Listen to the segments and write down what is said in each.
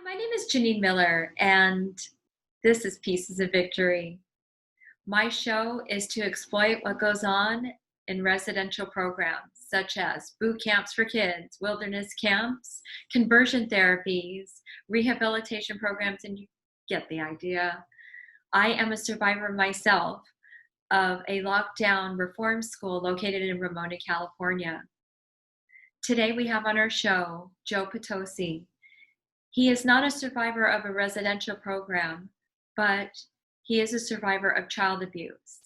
My name is Janine Miller, and this is Pieces of Victory. My show is to exploit what goes on in residential programs such as boot camps for kids, wilderness camps, conversion therapies, rehabilitation programs, and you get the idea. I am a survivor myself of a lockdown reform school located in Ramona, California. Today we have on our show Joe Potosi. He is not a survivor of a residential program, but he is a survivor of child abuse.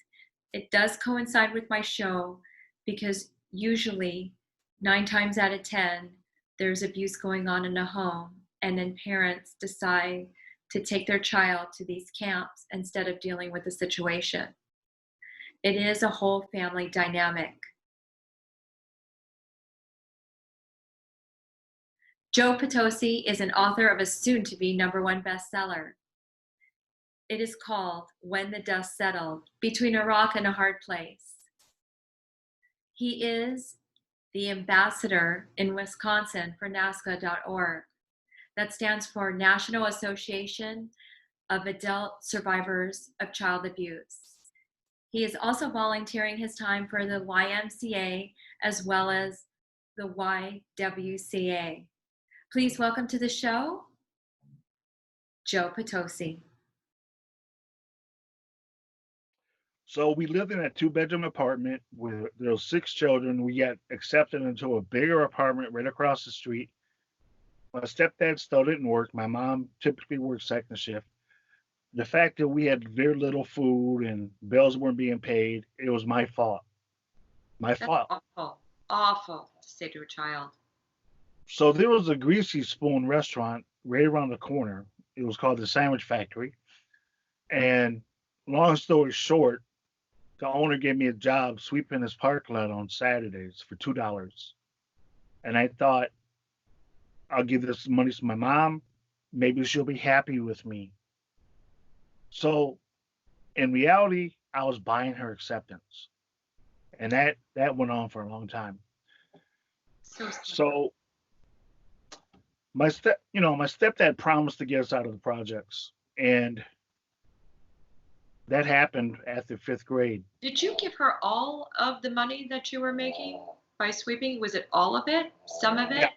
It does coincide with my show because usually 9 times out of 10, there's abuse going on in a home, and then parents decide to take their child to these camps instead of dealing with the situation. It is a whole family dynamic. Joe Potosi is an author of a soon-to-be #1 bestseller. It is called When the Dust Settled, Between a Rock and a Hard Place. He is the ambassador in Wisconsin for NASCA.org. That stands for National Association of Adult Survivors of Child Abuse. He is also volunteering his time for the YMCA as well as the YWCA. Please welcome to the show, Joe Potosi. So we lived in a 2-bedroom apartment with there was 6 children. We got accepted into a bigger apartment right across the street. My stepdad still didn't work. My mom typically worked second shift. The fact that we had very little food and bills weren't being paid, it was my fault. My That's fault. awful to say to a child. So there was a Greasy Spoon restaurant right around the corner. It was called the Sandwich Factory. And long story short, the owner gave me a job sweeping his parking lot on Saturdays for $2. And I thought, I'll give this money to my mom. Maybe she'll be happy with me. So in reality, I was buying her acceptance. And that went on for a long time. So my stepdad promised to get us out of the projects. And that happened after 5th grade. Did you give her all of the money that you were making by sweeping? Was it all of it? Some of it? Yeah,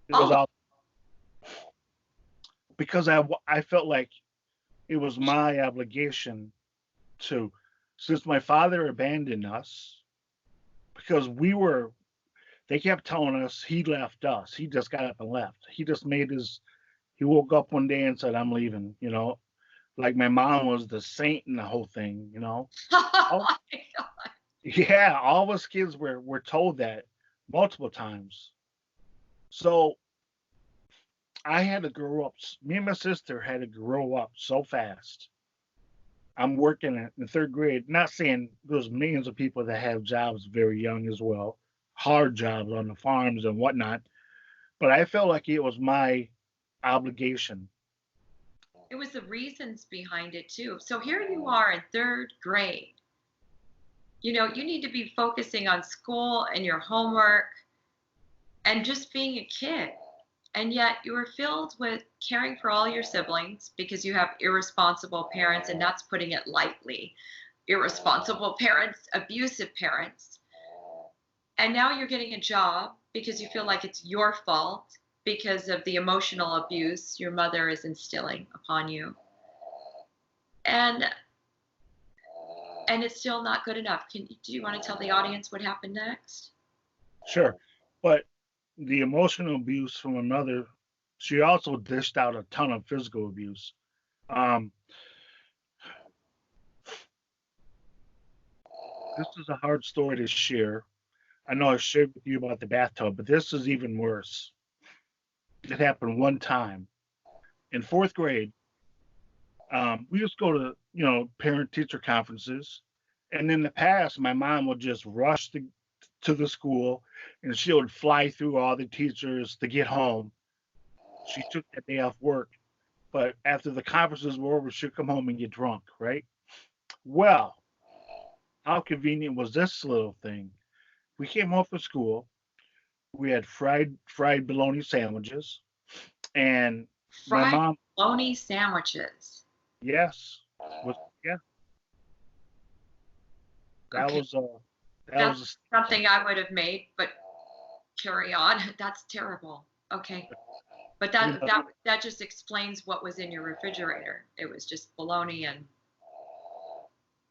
it was all because I felt like it was my obligation to, since my father abandoned us, because they kept telling us he left us. He just got up and left. He woke up one day and said, I'm leaving, like my mom was the saint in the whole thing, Oh my God. Yeah, all of us kids were told that multiple times. So I had to grow up. Me and my sister had to grow up so fast. I'm working in 3rd grade. Not saying there's millions of people that have jobs very young as well, hard jobs on the farms and whatnot. But I felt like it was my obligation. It was the reasons behind it too. So here you are in 3rd grade. You need to be focusing on school and your homework and just being a kid. And yet you were filled with caring for all your siblings because you have irresponsible parents, and that's putting it lightly. Irresponsible parents, abusive parents. And now you're getting a job because you feel like it's your fault because of the emotional abuse your mother is instilling upon you. And it's still not good enough. Do you want to tell the audience what happened next? Sure. But the emotional abuse from my mother, she also dished out a ton of physical abuse. This is a hard story to share. I know I shared with you about the bathtub, but this is even worse. It happened one time in 4th grade. We used to go to, parent-teacher conferences, and in the past, my mom would just rush to the school, and she would fly through all the teachers to get home. She took that day off work, but after the conferences were over, she'd come home and get drunk, right? Well, how convenient was this little thing? We came home from school. We had fried bologna sandwiches, and My Fried mom, bologna sandwiches. yes, was yeah, that Okay, was a that that's was a staple. something I would have made, but carry on. That's terrible. Okay. But You that know, that that just explains what was in your refrigerator. It was just bologna and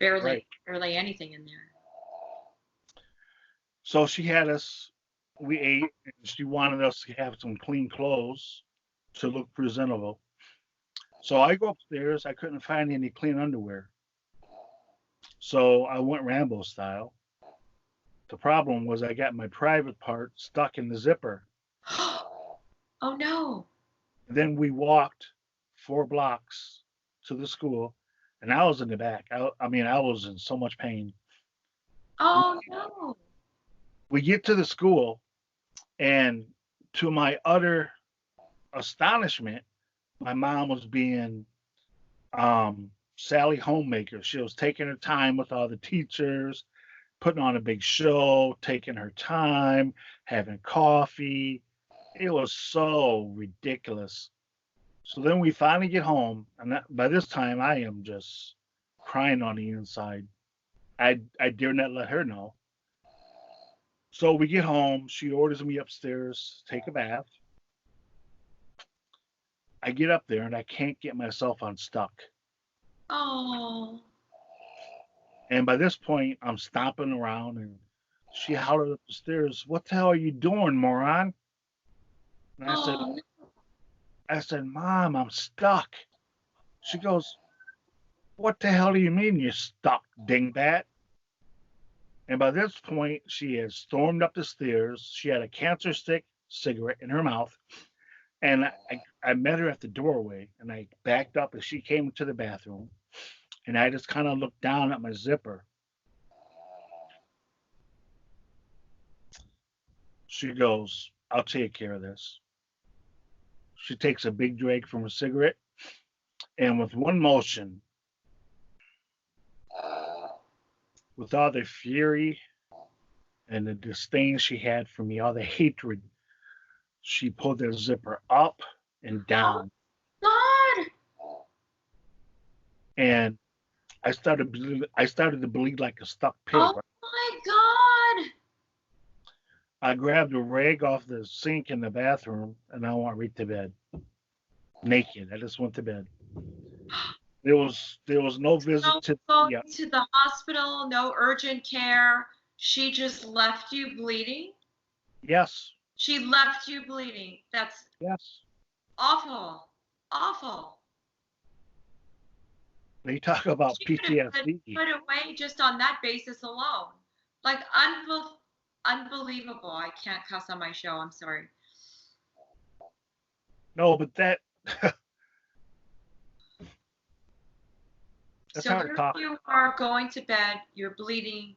right. barely anything in there. So she had us. We ate, and she wanted us to have some clean clothes to look presentable. So I go upstairs. I couldn't find any clean underwear. So I went Rambo style. The problem was I got my private part stuck in the zipper. Oh no. Then we walked 4 blocks to the school, and I was in the back. I mean, I was in so much pain. We, Oh no. we get to the school, and to my utter astonishment, my mom was being Sally Homemaker. She was taking her time with all the teachers, putting on a big show, taking her time, having coffee. It was so ridiculous. So then we finally get home, and by this time I am just crying on the inside. I dare not let her know. So we get home. She orders me upstairs, take a bath. I get up there and I can't get myself unstuck. Oh. And by this point, I'm stomping around, and she hollered up the stairs, "What the hell are you doing, moron?" And Oh no. I said, "Mom, I'm stuck." She goes, "What the hell do you mean you're stuck, dingbat?" And by this point, she had stormed up the stairs. She had a cancer stick cigarette in her mouth. And I met her at the doorway, and I backed up as she came into the bathroom. And I just kind of looked down at my zipper. She goes, "I'll take care of this." She takes a big drag from her cigarette, and with one motion, with all the fury and the disdain she had for me, all the hatred, she pulled the zipper up and Oh down. God. And I started to bleed like a stuck pig. Oh my God. I grabbed a rag off the sink in the bathroom and I went right to bed. Naked. I just went to bed. There was no visit No to going yeah. to the hospital, no urgent care. She just left you bleeding. Yes. She left you bleeding. That's Yes. awful. Awful. They talk about She could have been PTSD. put away just on that basis alone. Like unbelievable. I can't cuss on my show. I'm sorry. No, but that's So hard to here talk. you are going to bed. You're bleeding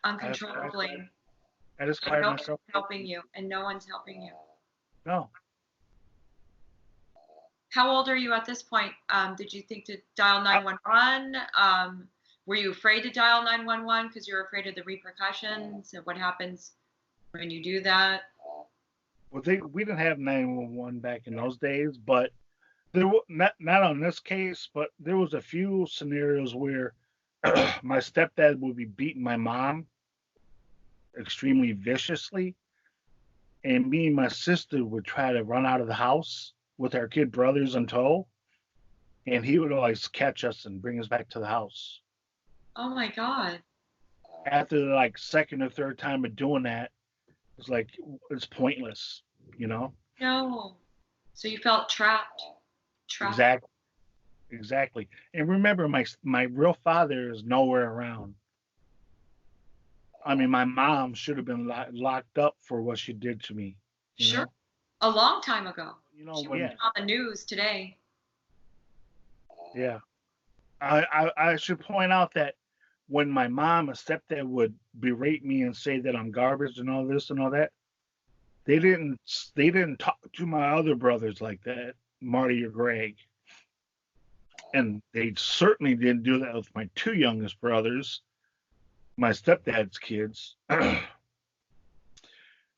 I just cried. uncontrollably, I just and cried no one's myself. helping you. And no one's helping you. No. How old are you at this point? Did you think to dial I, 911? Were you afraid to dial 911 because you're afraid of the repercussions of what happens when you do that? well, we didn't have 911 back in those days, but not on this case, but there was a few scenarios where my stepdad would be beating my mom extremely viciously, and me and my sister would try to run out of the house with our kid brothers in tow, and he would always catch us and bring us back to the house. Oh my God. After the like second or third time of doing that, it's like it's pointless, you know? No. So you felt trapped. Trapped. Exactly, exactly. And remember, my real father is nowhere around. I mean, my mom should have been locked up for what she did to me, you Sure. know? A long time ago. She wouldn't Yeah, be on the news today. yeah. I should point out that when my mom and stepdad would berate me and say that I'm garbage and all this and all that, they didn't they didn't talk to my other brothers like that, Marty or Greg. And they certainly didn't do that with my two youngest brothers, my stepdad's kids.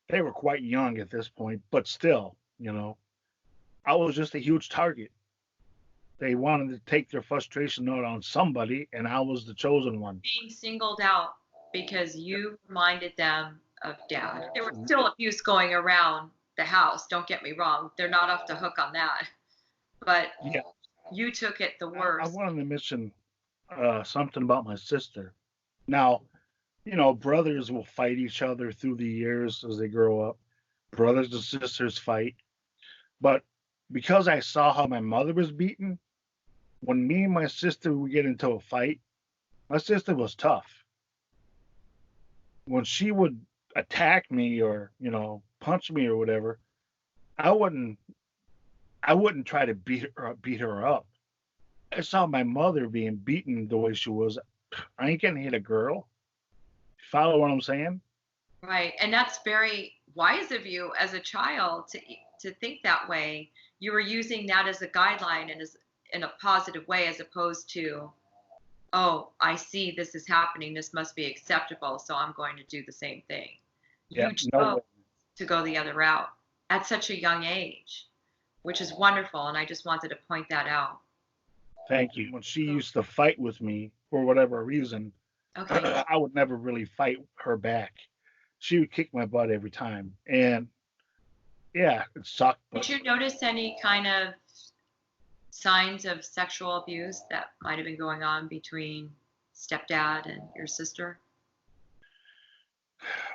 They were quite young at this point, but still, you know. I was just a huge target. They wanted to take their frustration out on somebody, and I was the chosen one. Being singled out because you reminded them of dad. There was Mhm. still abuse going around the house, don't get me wrong. They're not off the hook on that. But Yeah, you took it the I worst. wanted to mention something about my sister. Now, brothers will fight each other through the years as they grow up. Brothers and sisters fight. But because I saw how my mother was beaten, when me and my sister would get into a fight, my sister was tough. When she would attack me or, punch me or whatever, I wouldn't I wouldn't try to beat her up. I saw my mother being beaten the way she was. I ain't gonna hit a girl. Follow what I'm saying? Right. And that's very wise of you as a child to think that way. You were using that as a guideline and as in a positive way as opposed to, oh, I see this is happening. This must be acceptable. So I'm going to do the same thing. Yeah, You no chose way. to go the other route at such a young age, which is wonderful. And I just wanted to point that out. Thank you. When she used to fight with me for whatever reason, Okay. I would never really fight her back. She would kick my butt every time. And yeah, it sucked, Did but you notice any kind of signs of sexual abuse that might have been going on between stepdad and your sister?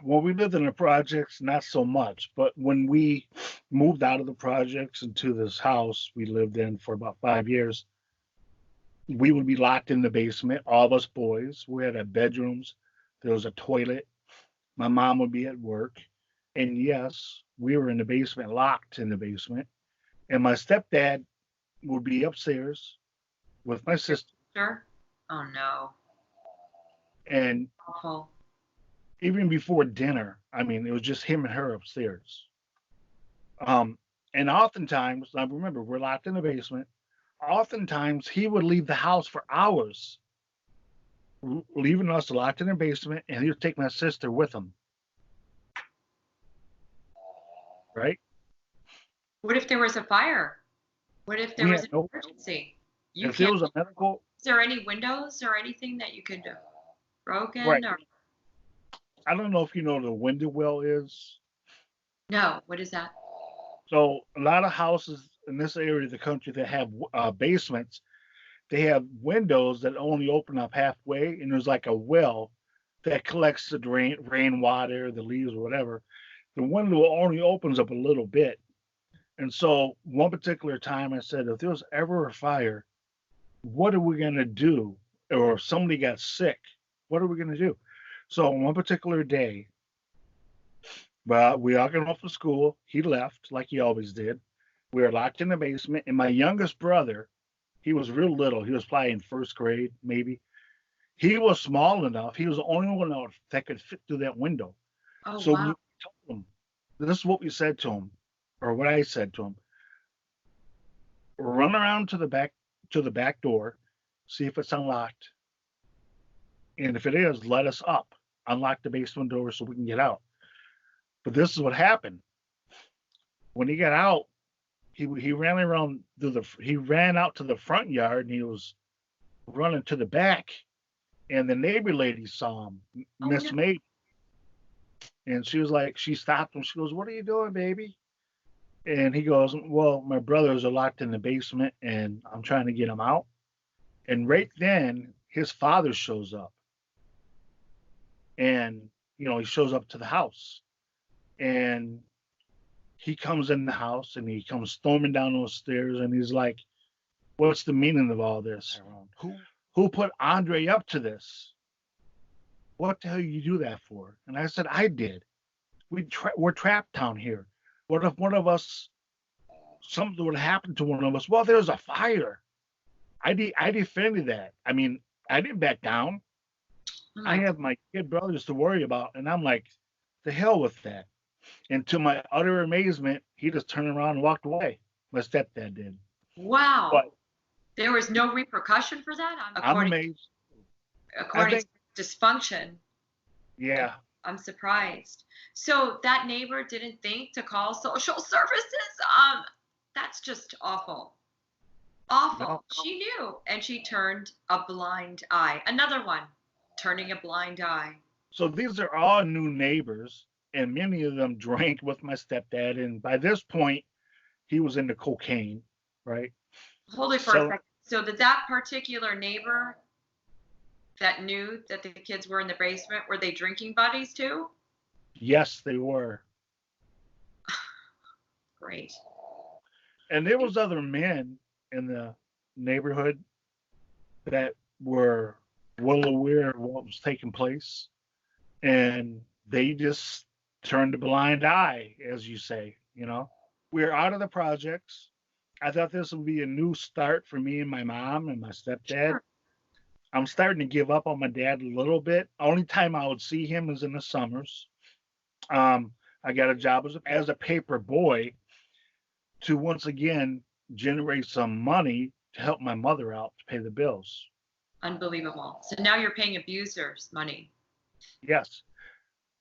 when we lived in the projects, not so much. But when we moved out of the projects into this house we lived in for about 5 years, we would be locked in the basement, all of us boys. We had our bedrooms. There was a toilet. My mom would be at work. And yes, we were in the basement, locked in the basement. And my stepdad would be upstairs with my With your sister. sister? Oh no. And Awful. even before dinner, I mean, it was just him and her upstairs. Um, and oftentimes, I remember we're locked in the basement. Oftentimes, he would leave the house for hours, leaving us locked in the basement, and he would take my sister with him. Right? What if there was a fire? What if there We was had an no. emergency? You If there can't. was a medical, Is there any windows or anything that you could have right? broken or I don't know if you know what a window well is. no? What is that? So a lot of houses in this area of the country that have basements, they have windows that only open up halfway, and there's like a well that collects the rainwater, the leaves, or whatever. The window only opens up a little bit. And so one particular time I said, if there was ever a fire, what are we going to do? Or if somebody got sick, what are we going to do? So one particular day, we all got off of school. He left like he always did. We were locked in the basement. And my youngest brother, he was real little. He was probably in first grade, maybe. He was small enough. He was the only one that could fit through that window. Oh So we wow. told him, this is what we said to him, or what I said to him: run around to the back door, see if it's unlocked, and if it is, let us up. Unlock the basement door so we can get out. But this is what happened. When he got out, he ran around he ran out to the front yard and he was running to the back, and the neighbor lady saw him, Oh Miss no. May, and she stopped him. She goes, "What are you doing, baby?" And he goes, "Well, my brothers are locked in the basement and I'm trying to get them out." And right then, his father shows up, and he shows up to the house, and he comes in the house and he comes storming down those stairs, and he's like, "What's the meaning of all this? Who put Andre up to this? What the hell you do that for?" And I said, "I did. We're trapped down here. What if one of us, something would happen to one of us? Well, there's a fire." I defended that. I mean, I didn't back down. Oh I my. have my kid brothers to worry about, and I'm like, the hell with that. And to my utter amazement, he just turned around and walked away. My stepdad did. But Wow. There was no repercussion for that. I'm amazed. I According to think, dysfunction. yeah, I'm surprised. So that neighbor didn't think to call social services. That's just awful. Yep. Awful. She knew, and she turned a blind eye. Another one, turning a blind eye. So these are all new neighbors, and many of them drank with my stepdad. And by this point, he was into cocaine, right? Hold it for a So second. So did that particular neighbor that knew that the kids were in the basement, were they drinking buddies too? yes, they were. Great. And there was other men in the neighborhood that were well aware of what was taking place, and they just turned a blind eye, as you say. We're out of the projects. I thought this would be a new start for me and my mom and my stepdad. Sure. I'm starting to give up on my dad a little bit. Only time I would see him is in the summers. um, I got a job as a paper boy to once again generate some money to help my mother out to pay the bills. Unbelievable. So now you're paying abusers money. Yes.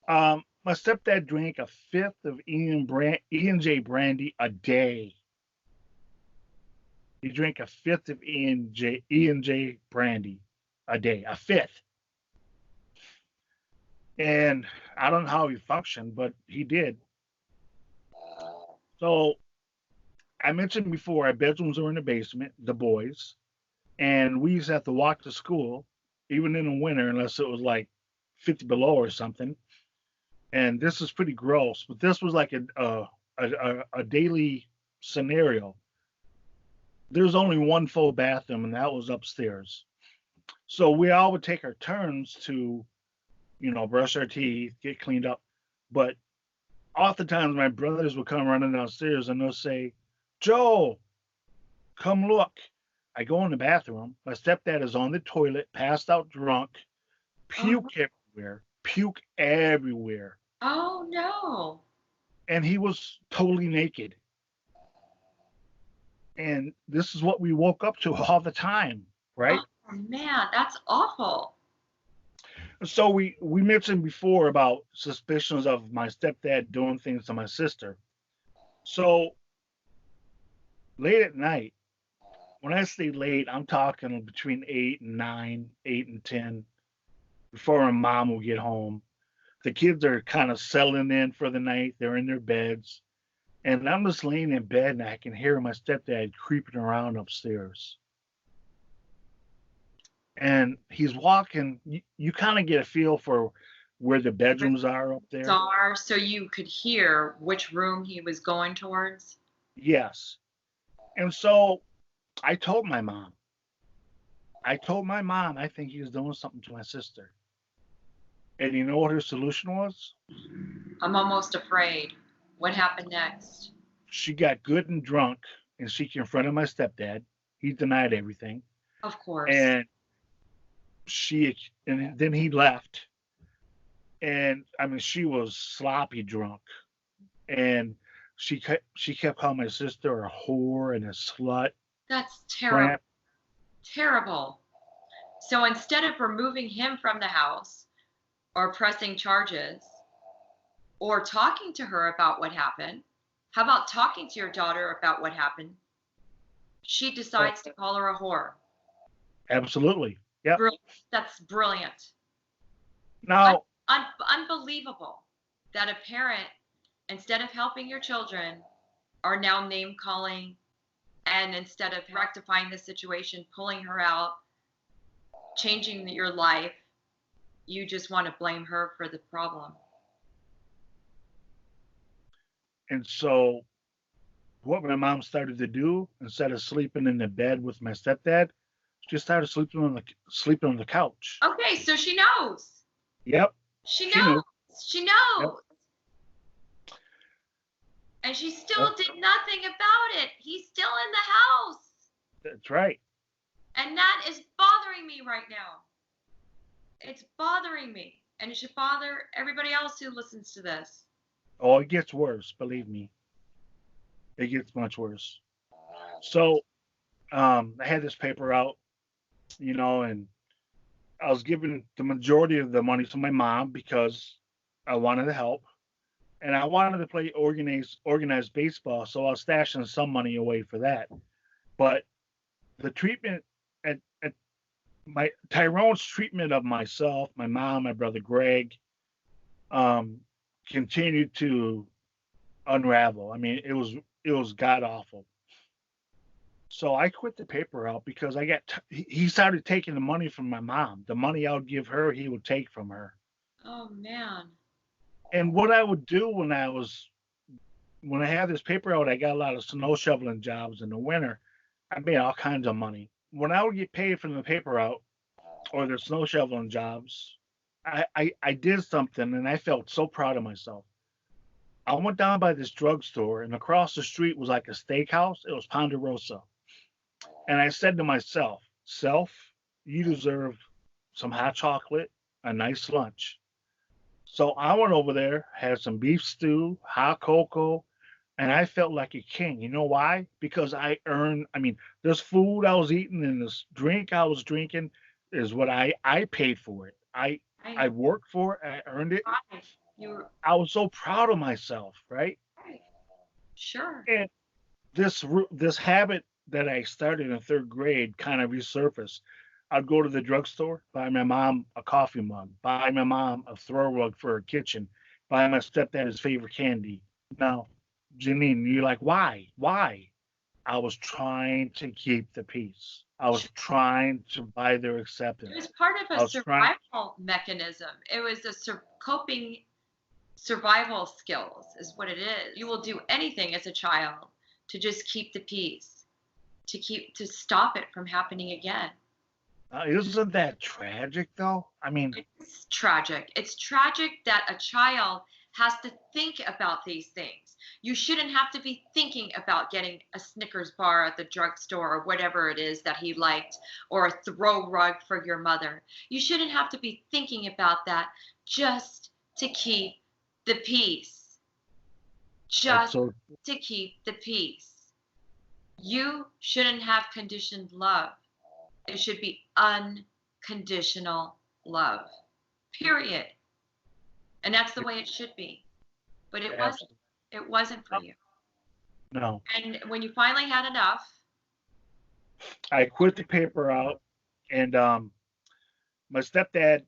My stepdad drank a fifth of E&J brandy a day. He drank a fifth of E&J brandy a day, a fifth. And I don't know how he functioned, but he did. So I mentioned before, our bedrooms are in the basement, the boys, and we used to have to walk to school, even in the winter, unless it was like 50 below or something. And this is pretty gross, but this was like a daily scenario. There's only one full bathroom, and that was upstairs. So we all would take our turns to, brush our teeth, get cleaned up. But oftentimes my brothers would come running downstairs and they'll say, Joe, come look. I go in the bathroom. My stepdad is on the toilet, passed out drunk, Oh, puke everywhere. oh no. And he was totally naked. And this is what we woke up to all the time, right? Oh man, that's awful. So we mentioned before about suspicions of my stepdad doing things to my sister. So late at night, when I say late, I'm talking between 8 and 9, 8 and 10, before my mom will get home. The kids are kind of settling in for the night. They're in their beds. And I'm just laying in bed and I can hear my stepdad creeping around upstairs. And he's walking. You kind of get a feel for where the bedrooms are up there. So you could hear which room he was going towards. Yes. And so I told my mom. I think he was doing something to my sister. And you know what her solution was? I'm almost afraid. What happened next? She got good and drunk and she confronted my stepdad. He denied everything. Of course. And then he left. And I mean, she was sloppy drunk. And she kept calling my sister a whore and a slut. That's terrible. Tramp. Terrible. So instead of removing him from the house or pressing charges or talking to her about what happened, how about talking to your daughter about what happened? She decides to call her a whore. Absolutely. Yep. That's brilliant. Now, Unbelievable that a parent, instead of helping your children, are now name calling, and instead of rectifying the situation, pulling her out, changing your life, you just want to blame her for the problem. and so what my mom started to do, instead of sleeping in the bed with my stepdad, she started sleeping on the couch. Okay, so she knows. Yep. She She knows. knew. She knows. Yep. And she still did nothing about it. He's still in the house. That's right. And that is bothering me right now. It's bothering me. And it should bother everybody else who listens to this. Oh, it gets worse, believe me. It gets much worse. So I had this paper out, and I was giving the majority of the money to my mom because I wanted to help. and I wanted to play organized baseball, so I was stashing some money away for that. But the treatment at my Tyrone's treatment of myself, my mom, my brother Greg, um, continued to unravel. I mean, it was god awful. So I quit the paper out because he started taking the money from my mom. The money I would give her, he would take from her. Oh man. And what I would do when I had this paper out, I got a lot of snow shoveling jobs in the winter. I made all kinds of money. When I would get paid from the paper route or the snow shoveling jobs, I did something and I felt so proud of myself. I went down by this drugstore and across the street was like a steakhouse. It was Ponderosa. And I said to myself, self, you deserve some hot chocolate, a nice lunch. So I went over there, had some beef stew, hot cocoa, and I felt like a king. You know why? Because I mean, this food I was eating and this drink I was drinking is what I paid for it. I Right. worked for it, I earned it. Right. You were I was so proud of myself, right? right. Sure. And this habit that I started in third grade kind of resurfaced. I'd go to the drugstore, buy my mom a coffee mug, buy my mom a throw rug for her kitchen, buy my stepdad his favorite candy. Now, Janine, you're like, why? Why? I was trying to keep the peace. I was trying to buy their It was acceptance. part of I a was trying. survival mechanism. It was a coping survival skills is what it is. You will do anything as a child to just keep the peace, to stop it from happening again. Isn't that tragic, though? I mean, It's tragic. It's tragic that a child has to think about these things. You shouldn't have to be thinking about getting a Snickers bar at the drugstore or whatever it is that he liked, or a throw rug for your mother. You shouldn't have to be thinking about that just to keep the peace. that's Just so to keep the peace. You shouldn't have conditioned love. It should be unconditional love. Period. And that's the way it should be. But it wasn't. absolutely It wasn't for you. no. And when you finally had enough, I quit the paper out, and my stepdad.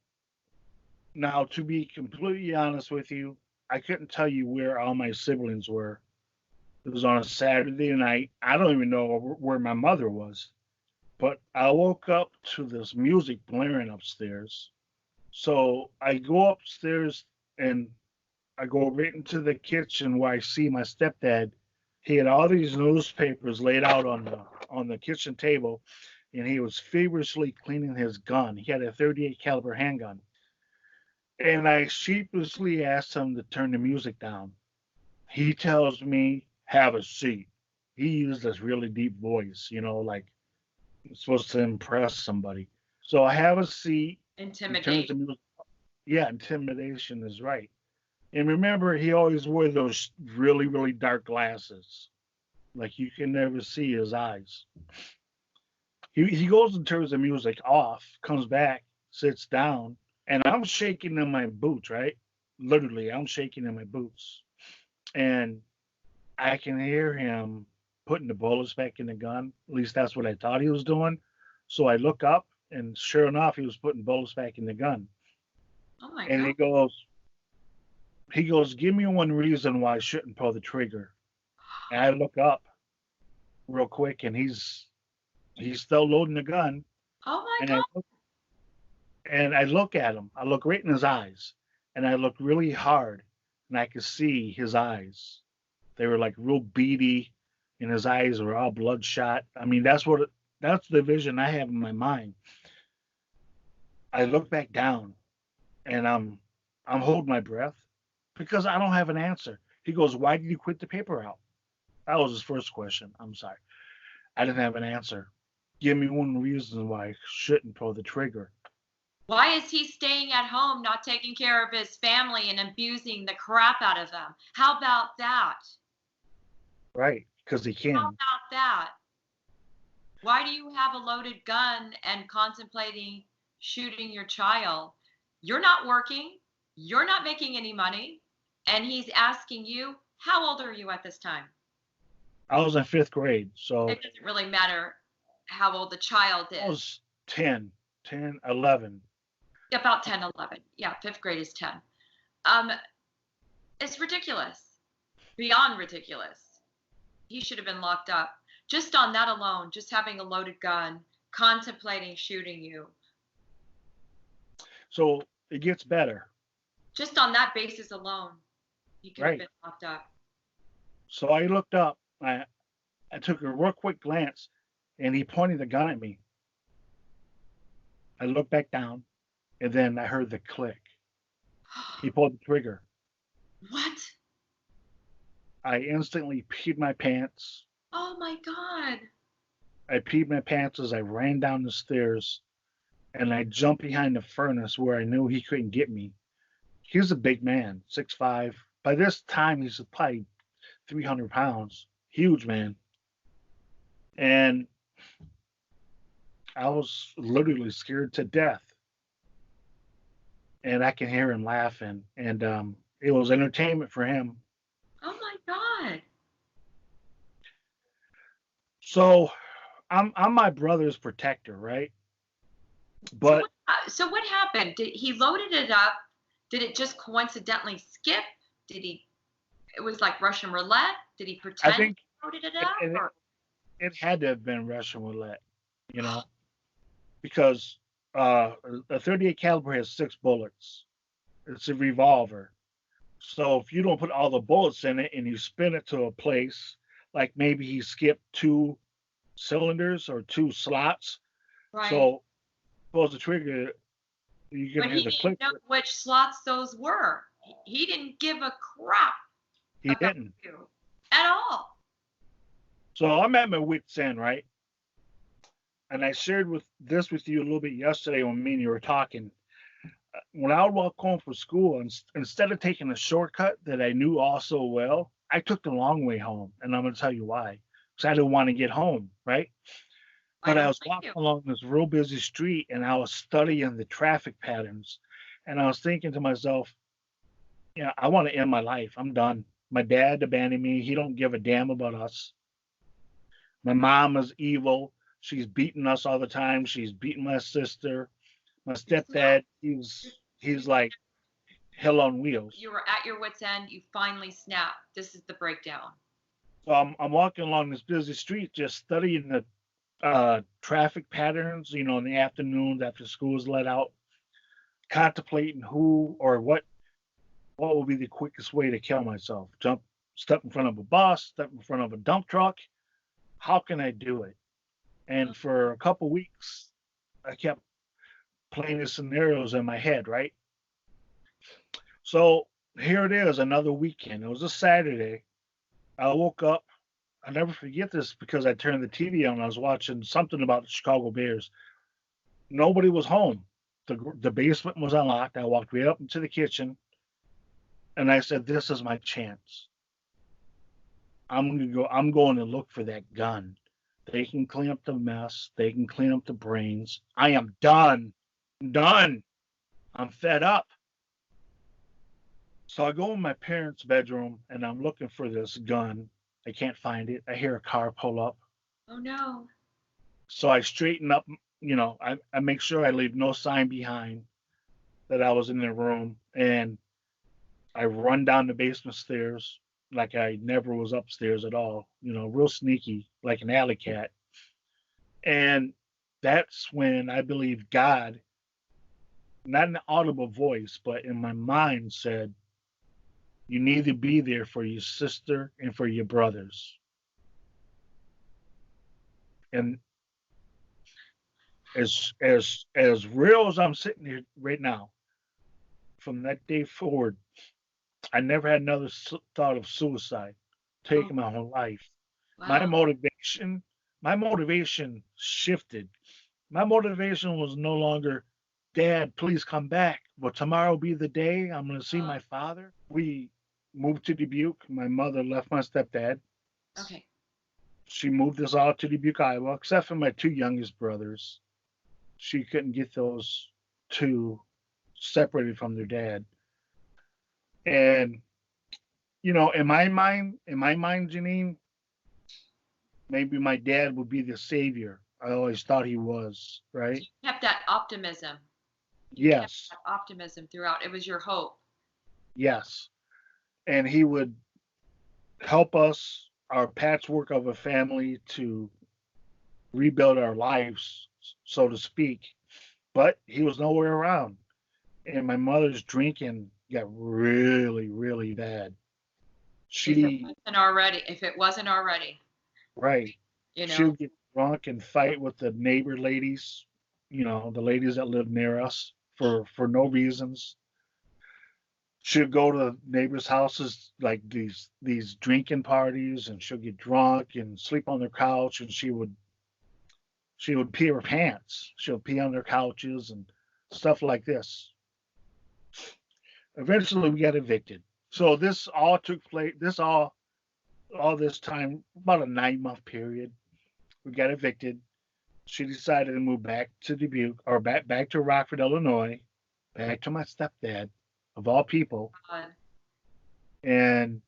Now, to be completely honest with you, I couldn't tell you where all my siblings were. It was on a Saturday night. I don't even know where my mother was. But I woke up to this music blaring upstairs. So I go upstairs and I go right into the kitchen where I see my stepdad. He had all these newspapers laid out on the kitchen table, and he was feverishly cleaning his gun. He had a 38 caliber handgun. And I sheepishly asked him to turn the music down. He tells me, have a seat. He used this really deep voice, like it's supposed to impress somebody. So I have a seat. He turns intimidate. the music. Yeah, intimidation is right. And remember, he always wore those really, really dark glasses. Like you can never see his eyes. He goes and turns the music off, comes back, sits down, and I'm shaking in my boots, right? Literally, I'm shaking in my boots. And I can hear him putting the bullets back in the gun. At least that's what I thought he was doing. So I look up, and sure enough, he was putting bullets back in the gun. Oh my And God. give me one reason why I shouldn't pull the trigger. And I look up real quick, and he's still loading the gun. Oh my And God. I look at him. I look right in his eyes, and I look really hard, and I could see his eyes. They were like real beady, and his eyes were all bloodshot. I mean, that's the vision I have in my mind. I look back down, and I'm holding my breath because I don't have an answer. He goes, "Why did you quit the paper route?" That was his first question. I'm sorry, I didn't have an answer. Give me one reason why I shouldn't pull the trigger. Why is he staying at home, not taking care of his family and abusing the crap out of them? How about that? Right? Because he How can. about that? Why do you have a loaded gun and contemplating shooting your child? You're not working. You're not making any money. And he's asking you, how old are you at this time? I was in 5th grade, so It doesn't really matter how old the child I is. was 10, 11. About 10, 11. Yeah, fifth grade is 10. Um, it's ridiculous. Beyond ridiculous. He should have been locked up. Just on that alone, just having a loaded gun, contemplating shooting you. So it gets better, Just on that basis alone, he could have right? been locked up. So I looked up. I took a real quick glance, and he pointed the gun at me. I looked back down, and then I heard the click. He pulled the trigger. What? I instantly peed my pants. Oh my God. I peed my pants as I ran down the stairs, and I jumped behind the furnace where I knew he couldn't get me. He was a big man, 6'5". By this time, he's probably 300 pounds. Huge man. And I was literally scared to death. And I can hear him laughing. And it was entertainment for him. Oh my God. So I'm my brother's protector, right? So But what, so what happened? Did he loaded it up? Did it just coincidentally skip? Did he? It was like Russian roulette. Did he I pretend he think loaded it it, up? it, Or it had to have been Russian roulette, you know, because a 38 caliber has 6 bullets. It's a revolver. So if you don't put all the bullets in it and you spin it to a place, like maybe he skipped 2 cylinders or 2 slots. right? So pulls the trigger, you can But hear he the didn't click. know which slots those were. He didn't give a crap He about didn't. you at all. So I'm at my wit's end, right? And I shared with you a little bit yesterday when me and you were talking. When I would walk home from school, instead of taking a shortcut that I knew all so well, I took the long way home. And I'm going to tell you why. Because I didn't want to get home, right? I But I don't was blame walking you. along this real busy street and I was studying the traffic patterns. And I was thinking to myself, yeah, I want to end my life. I'm done. My dad abandoned me. He don't give a damn about us. My mom is evil. She's beating us all the time. She's beating my sister. My Snap. stepdad, he's like hell on wheels. You were at your wit's end. You finally snapped. This is the breakdown. So I'm walking along this busy street, just studying the traffic patterns. In the afternoons after school is let out, contemplating who or what will be the quickest way to kill myself. Step in front of a bus, step in front of a dump truck. How can I do it? And for a couple weeks, I kept playing the scenarios in my head, right? So here it is, another weekend. It was a Saturday. I woke up. I never forget this because I turned the TV on. I was watching something about the Chicago Bears. Nobody was home. The basement was unlocked. I walked way up into the kitchen and I said, "This is my chance. I'm going to look for that gun. They can clean up the mess. They can clean up the brains. I am done. I'm done. I'm fed up." So I go in my parents' bedroom and I'm looking for this gun. I can't find it. I hear a car pull up. Oh no. So I straighten up, I make sure I leave no sign behind that I was in the room. And I run down the basement stairs like I never was upstairs at all, real sneaky, like an alley cat. And that's when I believe God, not an audible voice, but in my mind said, "You need to be there for your sister and for your brothers." And as real as I'm sitting here right now, from that day forward, I never had another thought of suicide, Oh taking my whole life. My wow. motivation, my motivation shifted. My motivation was no longer, "Dad, please come back. Will tomorrow be the day I'm going to see Uh, my father?" We moved to Dubuque. My mother left my stepdad. okay. She moved us all to Dubuque, Iowa, except for my 2 youngest brothers. She couldn't get those 2 separated from their dad. And in my mind, Janine, maybe my dad would be the savior. I always thought he was, right? Kept that optimism. You kept Yes, that optimism throughout. It was your hope. yes. And he would help us, our patchwork of a family, to rebuild our lives, so to speak. But he was nowhere around. And my mother's drinking got really, really bad. She, If it wasn't already, right, you she know. would get drunk and fight with the neighbor ladies, the ladies that lived near us for no reasons. She'd go to neighbors' houses like these drinking parties, and she'll get drunk and sleep on their couch, and she would pee her pants. She'll pee on their couches and stuff like this. Eventually, we got evicted. So this all took place. All this time, about a 9 month period, we got evicted. She decided to move back to Dubuque, or back to Rockford, Illinois, back to my stepdad, of all people. God. And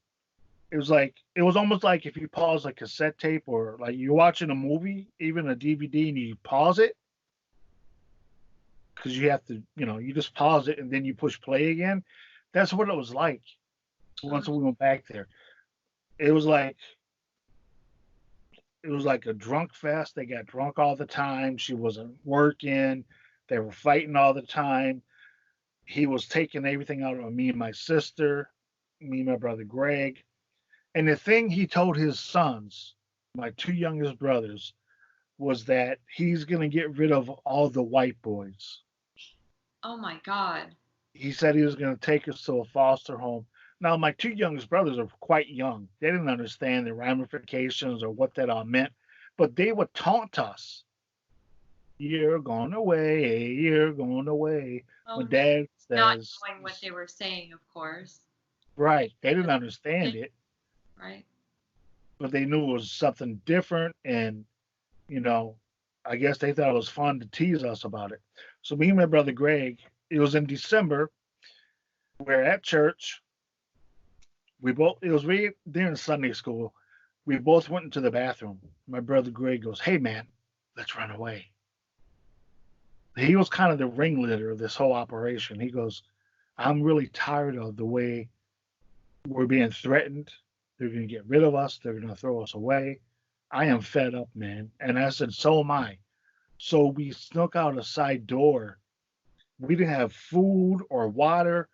it was almost like if you pause a cassette tape, or like you're watching a movie, even a DVD, and you pause it because you have to, you just pause it and then you push play again. That's what it was like once we went back there. It was like a drunk fest. They got drunk all the time. She wasn't working. They were fighting all the time. He was taking everything out of me and my sister, me and my brother Greg. And the thing he told his sons, my two youngest brothers, was that he's going to get rid of all the white boys. Oh my God. He said he was going to take us to a foster home. Now, my two youngest brothers are quite young. They didn't understand the ramifications or what that all meant, but they would taunt us. You're going away. You're going away. Oh My no. dad Not says, knowing what they were saying, of course. right. They didn't understand it, Right. but they knew it was something different. And, you know, I guess they thought it was fun to tease us about it. So me and my brother Greg, it was in December. We're at church. It was right during Sunday school. We both went into the bathroom. My brother Greg goes, "Hey man, let's run away." He was kind of the ringleader of this whole operation. He goes, "I'm really tired of the way we're being threatened. They're going to get rid of us. They're going to throw us away. I am fed up, man." And I said, "So am I." So we snuck out a side door. We didn't have food or water.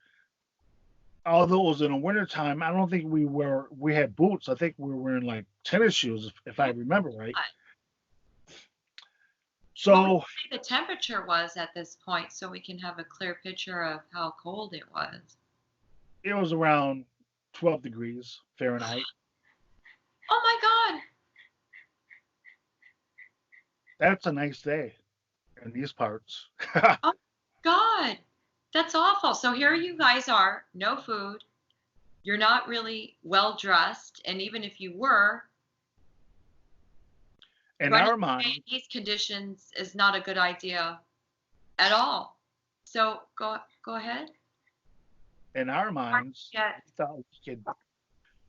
Although it was in the wintertime, I don't think we had boots. I think we were wearing like tennis shoes, if I remember right. What would you So say the temperature was at this point so we can have a clear picture of how cold it was? it was around 12 degrees Fahrenheit. Oh my God. That's a nice day in these parts. Oh God. That's awful. So here you guys are, no food. You're not really well dressed. And even if you were, In running our away in mind, these conditions is not a good idea at all. So go ahead. in our minds, Yeah.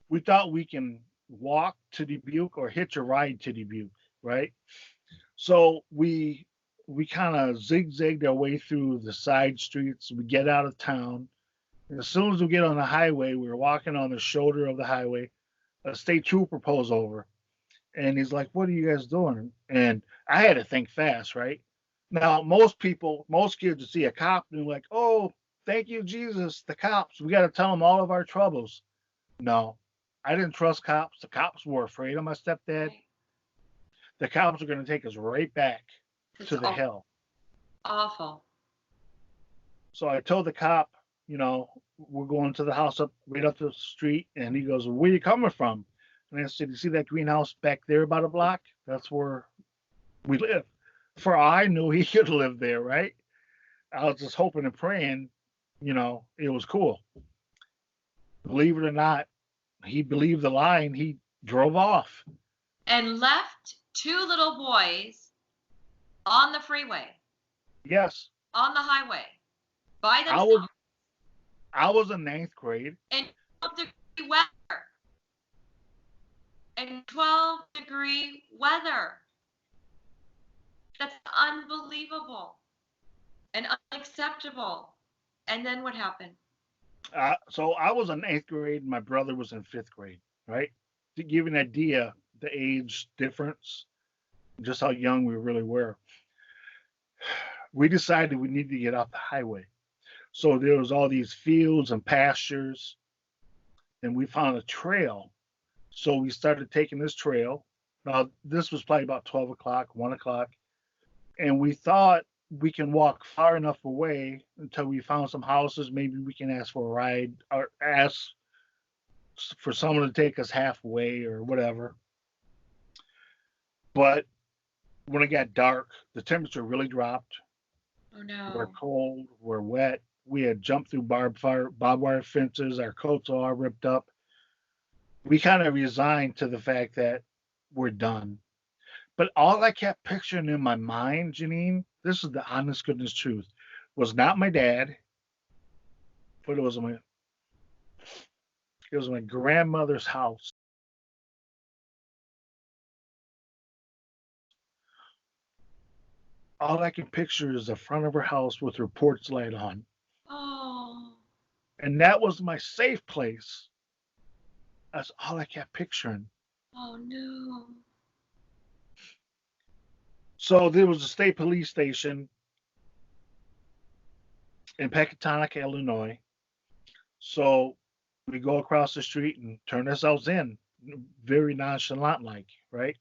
we thought we can walk to Dubuque or hitch a ride to Dubuque, right? So we kind of zigzagged our way through the side streets. We get out of town. And as soon as we get on the highway, we were walking on the shoulder of the highway. A state trooper pulls over, and he's like, "What are you guys doing?" And I had to think fast, right? Now, most kids would see a cop and they're like, "Oh, thank you, Jesus, the cops. We got to tell them all of our troubles." No, I didn't trust cops. The cops were afraid of my stepdad. Right. The cops are going to take us right back It's to the hill. awful. So I told the cop, we're going to the house right up the street. And he goes, "Where are you coming from?" And I said, "You see that greenhouse back there about a block? That's where we live." For all I knew, he could live there, right? I was just hoping and praying, it was cool. Believe it or not, he believed the lie and he drove off. And left two little boys on the freeway, Yes, on the highway, by I themselves. was I was in ninth grade. And you drove the west and 12-degree weather. That's unbelievable and unacceptable. And then what happened? So I was in 8th grade, and my brother was in 5th grade, right? To give you an idea, the age difference, just how young we really were. We decided we needed to get off the highway. So there was all these fields and pastures, and we found a trail. So we started taking this trail. Now this was probably about 12 o'clock, 1 o'clock, and we thought we can walk far enough away until we found some houses. Maybe we can ask for a ride or ask for someone to take us halfway or whatever. But when it got dark, the temperature really dropped. Oh We're no. cold, we're wet. We had jumped through barbed wire fences. Our coats all ripped up. We kind of resigned to the fact that we're done. But all I kept picturing in my mind, Janine, this is the honest goodness truth, was not my dad, but it was my grandmother's house. All I can picture is the front of her house with her porch light on. Oh, And that was my safe place. That's all I kept picturing. oh no. So there was a state police station in Pecatonica, Illinois. So we go across the street and turn ourselves in, very nonchalant like, right?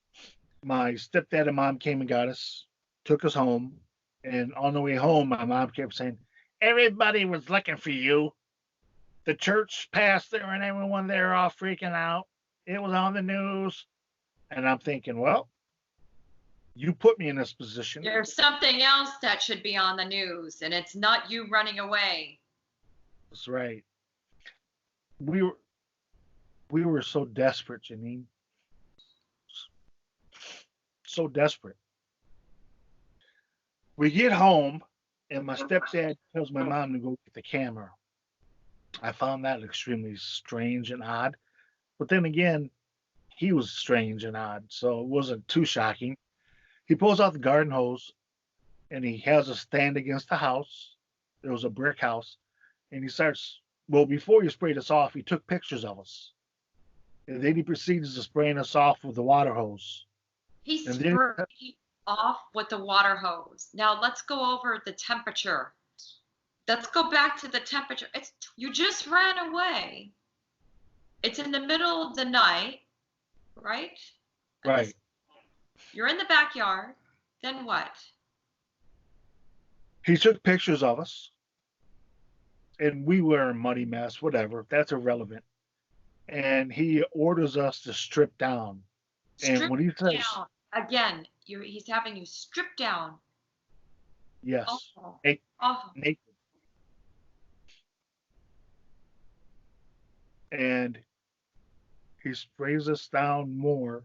My stepdad and mom came and got us, took us home. And on the way home, my mom kept saying, "Everybody was looking for you. The church pastor and everyone there all freaking out. It was on the news." And I'm thinking, well, you put me in this position. There's something else that should be on the news, and it's not you running away. That's right. We were we were so desperate, Janine. So desperate. We get home, and my stepdad tells my mom to go get the camera. I found that extremely strange and odd. But then again, he was strange and odd, so it wasn't too shocking. He pulls out the garden hose, and he has us stand against the house. It was a brick house, and he starts. Well, before he sprayed us off, he took pictures of us, and then he proceeds to spraying us off with the water hose. He And then sprayed off with the water hose. Now let's go over the temperature. Let's go back to the temperature. It's you just ran away. It's in the middle of the night, right? right, You're in the backyard. Then what? he took pictures of us, and we were a muddy mess. Whatever, that's irrelevant. And he orders us to strip down. And Strip when he says down. Again, he's having you strip down. yes, Awful. naked, Awful. naked, and he sprays us down more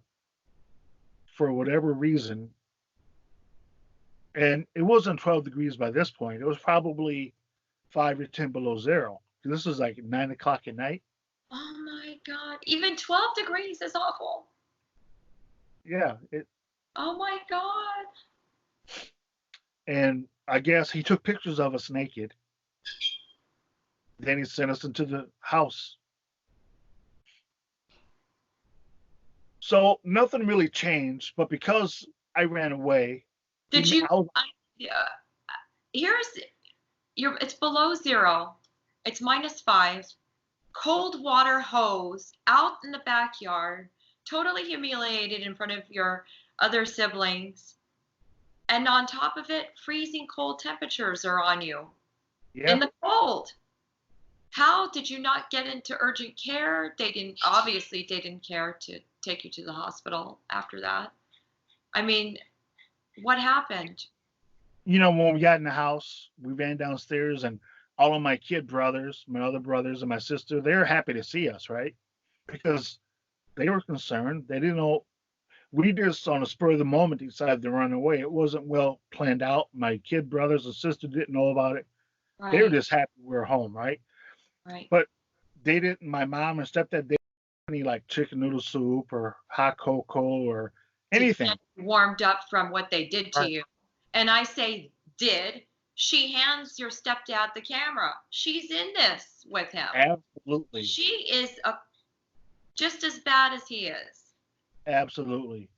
for whatever reason. And it wasn't 12 degrees by this point. It was probably 5 or 10 below zero. This was like 9 o'clock at night. Oh my God. Even 12 degrees is awful. Yeah. Oh my God. And I guess he took pictures of us naked. Then he sent us into the house. So nothing really changed, but because I ran away, Did he, you? I was, Yeah. Here's it's below zero. It's -5. Cold water hose out in the backyard, totally humiliated in front of your other siblings. And on top of it, freezing cold temperatures are on you in yeah, the cold. How did you not get into urgent care? Obviously, they didn't care to take you to the hospital after that. I mean, what happened? when we got in the house, we ran downstairs, and all of my kid brothers, my other brothers, and my sister, they were happy to see us, right? Because they were concerned. They didn't know. We just, on the spur of the moment, decided to run away. It wasn't well planned out. My kid brothers and sister didn't know about it. They were Right, just happy we were home, right? right. But they didn't. My mom and stepdad, any like chicken noodle soup or hot cocoa or To anything. get warmed up from what they did to Right. you. And I say did. She hands your stepdad the camera. She's in this with him. Absolutely. She is just as bad as he is. Absolutely.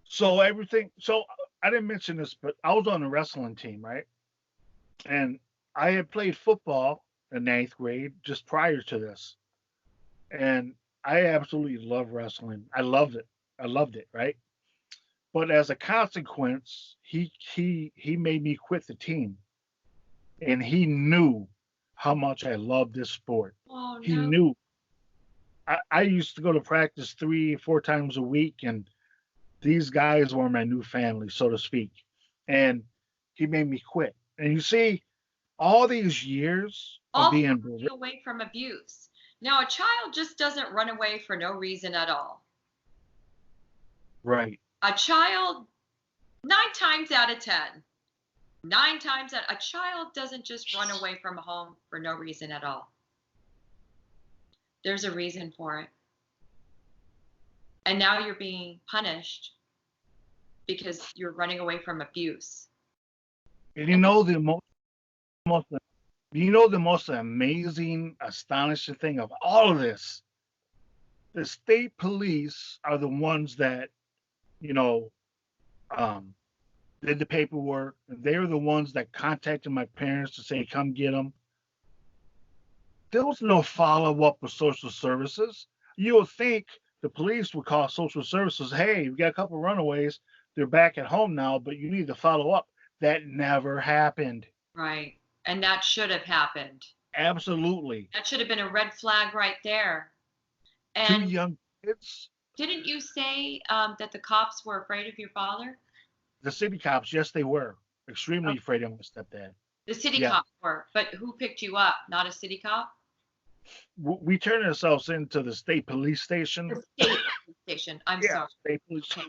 So everything. So I didn't mention this, but I was on the wrestling team, right? And I had played football in ninth grade just prior to this, and I absolutely love wrestling. I loved it. I loved it, right? But as a consequence, he made me quit the team, and he knew how much I loved this sport. Oh He no. knew. I used to go to practice 3 4 times a week, and these guys were my new family, so to speak. And he made me quit. And you see, all these years of All being away from abuse. Now, a child just doesn't run away for no reason at all. right, A child, 9 times out of 10, a child doesn't just run away from home for no reason at all. There's a reason for it. And now you're being punished because you're running away from abuse. and you know most you know the most amazing, astonishing thing of all of this. The state police are the ones that you know um, did the paperwork. They're the ones that contacted my parents to say, "Come get them." There was no follow up with social services. You would think the police would call social services, hey, we got a couple runaways. They're back at home now, but you need to follow up. That never happened. Right. And that should have happened. Absolutely. That should have been a red flag right there. Two And young kids, didn't you say that the cops were afraid of your father? the city cops, yes, they were Oh, extremely afraid of my stepdad. the city Yeah. cops were. But who picked you up? Not a city cop? We turned ourselves into the state police station. The state station. I'm Yeah, sorry. state police. Okay.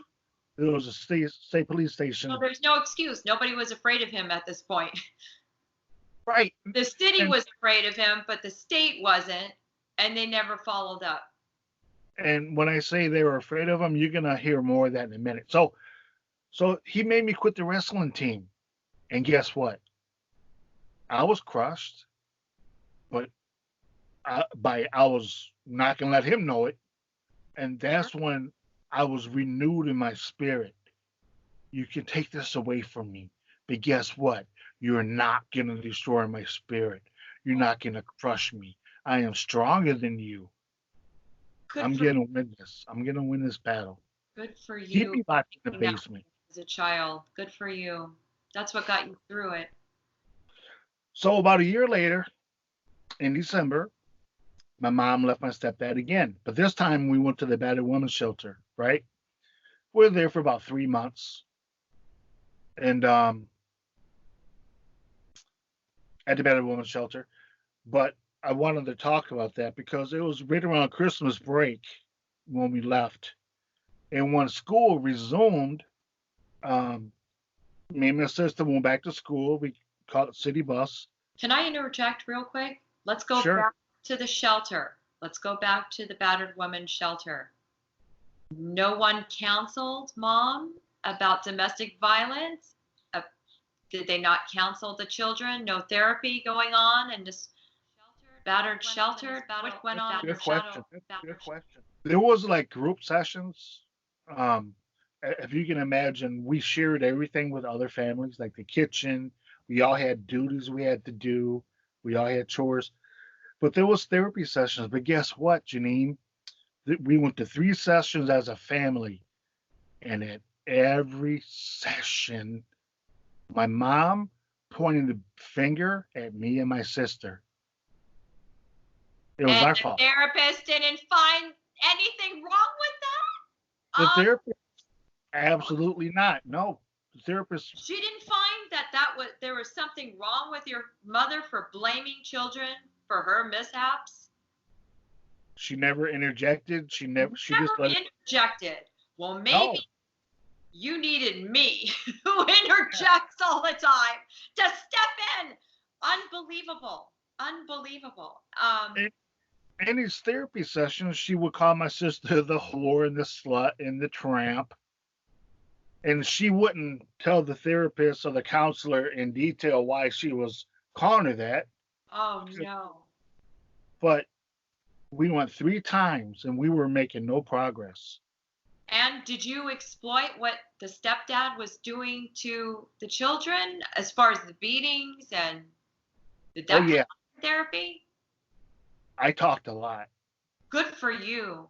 There was a state police So station. there's no excuse. Nobody was afraid of him at this point. Right. The city And was afraid of him, but the state wasn't, and they never followed up. And when I say they were afraid of him, you're gonna hear more of that in a minute. So he made me quit the wrestling team, and guess what? I was crushed, but I was not gonna let him know it, and that's when I was renewed in my spirit. You can take this away from me, but guess what? You're not gonna destroy my spirit. You're not gonna crush me. I am stronger than you. Good I'm for gonna win this. I'm gonna win this battle. good for Keep you me locked in the now basement. as a child. Good for you. That's what got you through it. So about a year later, in December, my mom left my stepdad again. But this time we went to the battered women's shelter, right? We were there for about 3 months. And at the battered women's shelter. But I wanted to talk about that because it was right around Christmas break when we left. And when school resumed, um, me and my sister went back to school. We caught a city bus. Can I interject real quick? Let's go Sure. back to the shelter. Let's go back to the battered women's shelter. No one counseled mom about domestic violence. Did they not counsel the children? No therapy going on in this battered shelter? What went on in Good the question. shelter? Good question. There was like group sessions. Um, if you can imagine, we shared everything with other families, like the kitchen. We all had duties we had to do. We all had chores. But there was therapy sessions. But guess what, Janine? We went to 3 sessions as a family, and at every session, my mom pointed the finger at me and my sister. It was And our the fault. therapist didn't find anything wrong with that? The therapist, absolutely not. No, the therapist, She didn't find that there was something wrong with your mother for blaming children for her mishaps? she never interjected. She just let it. Interjected. Well, maybe No, you needed me, who interjects all the time, to step in. Unbelievable. Unbelievable. in these therapy sessions, she would call my sister the whore and the slut and the tramp. And she wouldn't tell the therapist or the counselor in detail why she was calling her that. Oh no. But we went 3 times and we were making no progress. And did you exploit what the stepdad was doing to the children as far as the beatings and did Oh, that come yeah, up in therapy? I talked a lot. Good for you.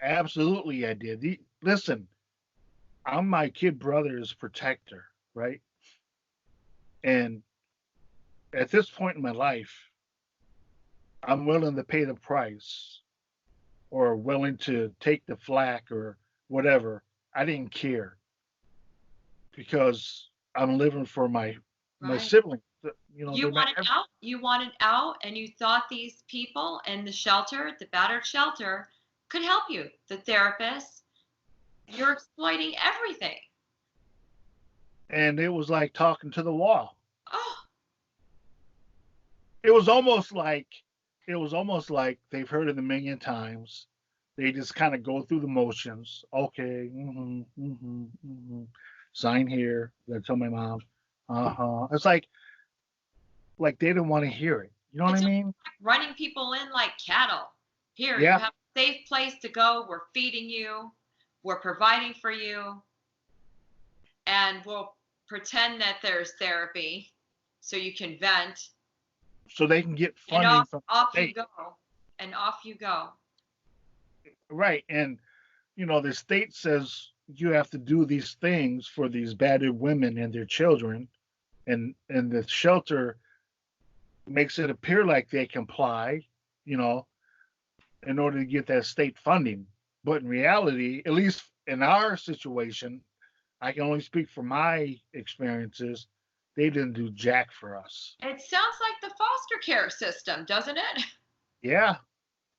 Absolutely, I did. Listen, I'm my kid brother's protector, right? And at this point in my life, I'm willing to pay the price or willing to take the flack or whatever. I didn't care because I'm living for my Right. siblings. You They're my wanted out. You wanted out, and you thought these people in the shelter, the battered shelter, could help you. The therapist. You're exploiting everything. and it was like talking to the wall. Oh, It was almost like they've heard it a million times. They just kind of go through the motions. Okay, sign here. I tell my mom. It's like they didn't want to hear it. You know what I it's mean? like running people in like cattle. Here, you Yeah. have a safe place to go. We're feeding you. We're providing for you. And we'll pretend that there's therapy so you can vent. So they can get And funding from off the you state. go. And off you go. Right. And the state says you have to do these things for these battered women and their children, and the shelter makes it appear like they comply, you know, in order to get that state funding. But in reality, at least in our situation, I can only speak for my experiences. They didn't do jack for us. It sounds like the foster care system, doesn't it? Yeah,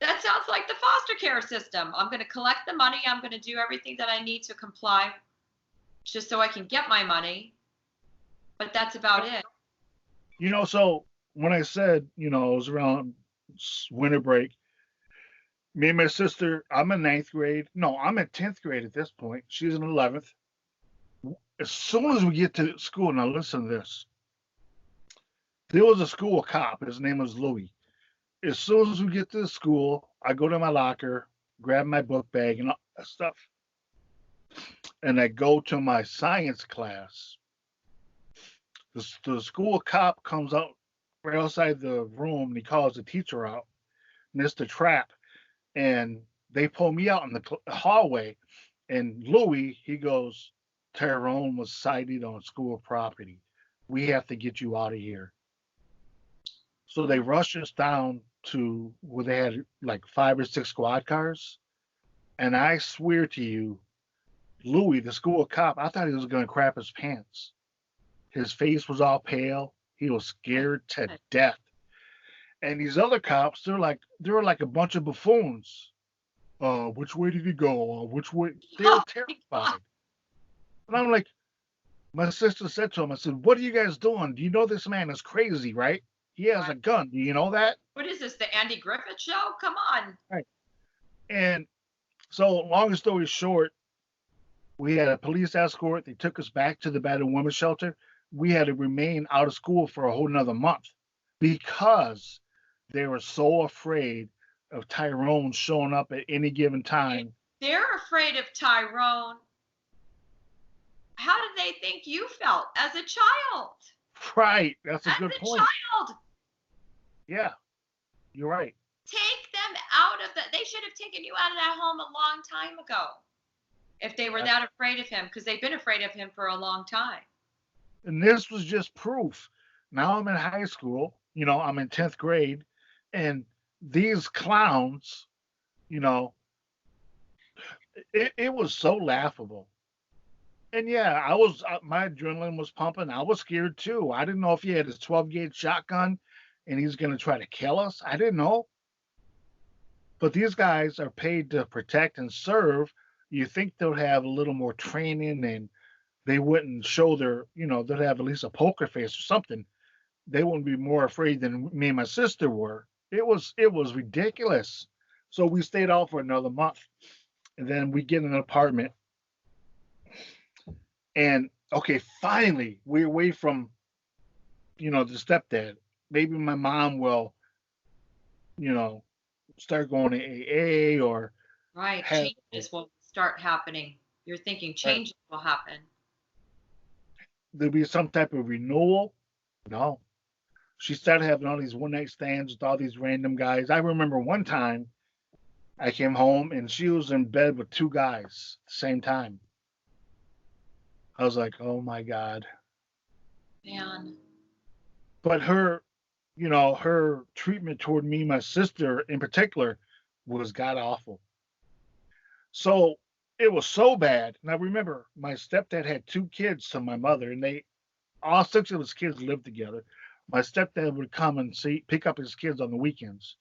That sounds like the foster care system. I'm going to collect the money. I'm going to do everything that I need to comply just so I can get my money. But that's about it. so when I said, it was around winter break, me and my sister, I'm in ninth grade. No, I'm in 10th grade at this point. She's in 11th. As soon as we get to school, now listen to this. There was a school cop. His name was Louis. As soon as we get to the school, I go to my locker, grab my book bag and all that stuff, and I go to my science class. The school cop comes out right outside the room and he calls the teacher out, and it's the trap. And they pull me out in the hallway, and Louis, he goes, Tyrone was sighted on school property. We have to get you out of here. So they rush us down to where they had like 5 or 6 squad cars. And I swear to you, Louis, the school cop, I thought he was going to crap his pants. His face was all pale. He was scared to death. And these other cops, they're like a bunch of buffoons. Which way did he go? Which way? They're terrified. And I'm like, my sister said to him, I said, what are you guys doing? Do you know this man is crazy, right? He has a gun. Do you know that? What is this, the Andy Griffith show? Come on. Right. And so, long story short, we had a police escort. They took us back to the battered women's shelter. We had to remain out of school for a whole nother month because they were so afraid of Tyrone showing up at any given time. They're afraid of Tyrone. How did they think you felt as a child? Right. That's a good As a point. child. Yeah, you're right. Take them out of they should have taken you out of that home a long time ago if they were that afraid of him, because they've been afraid of him for a long time. And this was just proof. Now I'm in high school, I'm in 10th grade, and these clowns, it was so laughable. And yeah, my adrenaline was pumping. I was scared too. I didn't know if he had his 12 gauge shotgun and he's going to try to kill us. I didn't know. But these guys are paid to protect and serve. You think they'll have a little more training and they wouldn't show they'd have at least a poker face or something. They wouldn't be more afraid than me and my sister were. It was ridiculous. So we stayed out for another month, and then we get in an apartment, and okay, finally we're away from the stepdad. Maybe my mom will you know start going to AA or Right. have Changes will start happening. You're thinking right, changes will happen. there'll be some type of renewal. No, she started having all these one night stands with all these random guys. I remember one time I came home and she was in bed with two guys at the same time. I was like, oh my God. Man. But her treatment toward me, my sister in particular, was god awful. So it was so bad. And I remember my stepdad had two kids to my mother, and they all six of his kids lived together. My stepdad would come and pick up his kids on the weekends.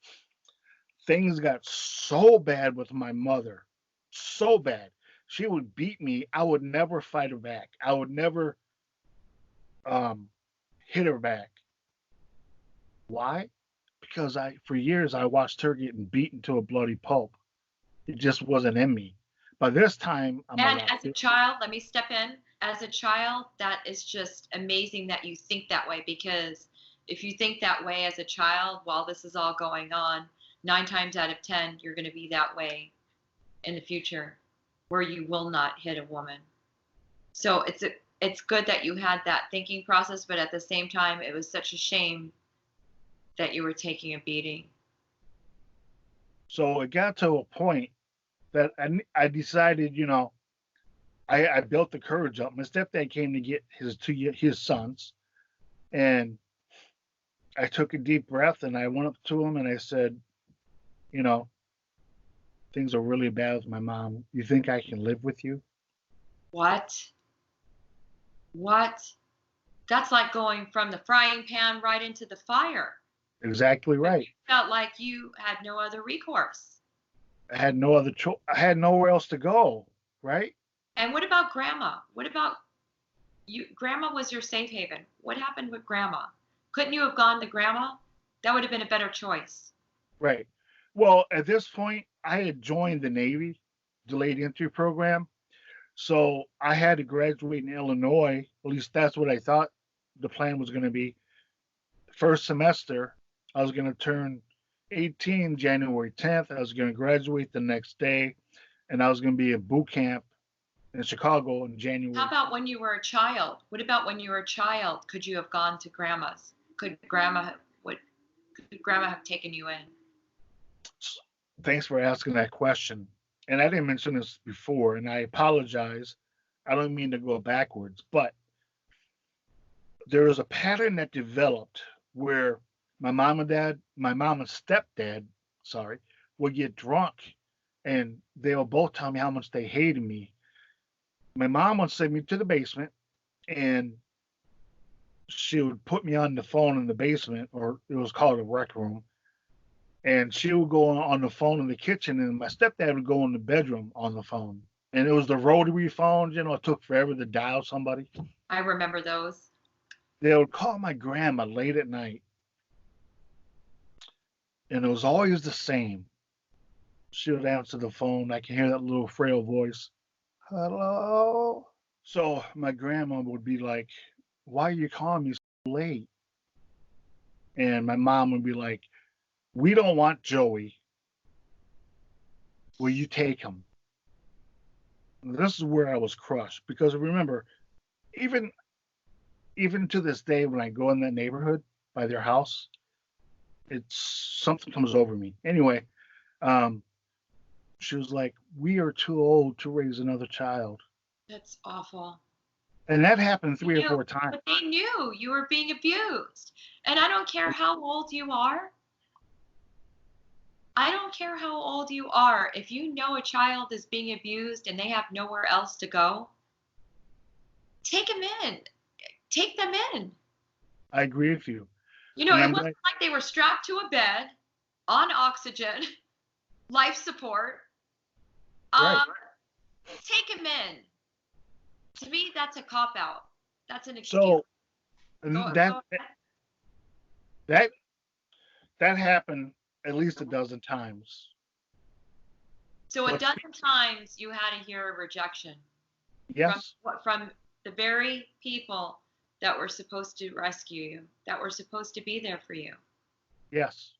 Things got so bad with my mother, so bad. She would beat me. I would never fight her back. I would never um, hit her back. Why? Because for years I watched her getting beaten to a bloody pulp. It just wasn't in me. By this time, I'm And about as a child, let me step in. As a child, that is just amazing that you think that way, because if you think that way as a child while this is all going on, 9 times out of 10, you're going to be that way in the future where you will not hit a woman. So it's good that you had that thinking process, but at the same time, it was such a shame that you were taking a beating. So it got to a point that I decided, I built the courage up. My stepdad came to get his sons, and I took a deep breath and I went up to him and I said, you know, things are really bad with my mom. You think I can live with you? What? What? That's like going from the frying pan right into the fire. Exactly But right. you felt like you had no other recourse. I had no other choice. I had nowhere else to go. Right. And what about grandma? What about you? Grandma was your safe haven. What happened with grandma? Couldn't you have gone to grandma? That would have been a better choice. Right. Well, at this point, I had joined the Navy delayed entry program. So I had to graduate in Illinois. At least that's what I thought the plan was going to be. First semester, I was going to turn 18 January 10th. I was going to graduate the next day, and I was going to be at boot camp in Chicago in How January. about when you were a child? What about when you were a child? Could you have gone to grandma's? Could grandma have taken you in? Thanks for asking that question. And I didn't mention this before, and I apologize. I don't mean to go backwards, but there was a pattern that developed where my mom and stepdad, sorry, would get drunk and they would both tell me how much they hated me. My mom would send me to the basement and she would put me on the phone in the basement, or it was called a rec room. And she would go on the phone in the kitchen, and my stepdad would go in the bedroom on the phone. And it was the rotary phones, it took forever to dial somebody. I remember those. They would call my grandma late at night, and it was always the same. She would answer the phone. I can hear that little frail voice. Hello. So my grandma would be like, why are you calling me so late? And my mom would be like, we don't want Joey. Will you take him? And this is where I was crushed because remember, even even to this day, when I go in that neighborhood by their house, it's something comes over me. Anyway, um, she was like, "We are too old to raise another child," That's awful. and that happened They three or knew, four times. but they knew you were being abused. And I don't care how old you are. I don't care how old you are. If you know a child is being abused and they have nowhere else to go, take them in. Take them in. I agree with you, You know, and it I'm glad. wasn't like they were strapped to a bed on oxygen, life support. Right. Um, take them in. To me, that's a cop out. That's an excuse. So Go, that go ahead. that that happened at least a dozen times. So a But dozen times you had to hear a rejection yes, from the very people that were supposed to rescue you, that were supposed to be there for you, yes,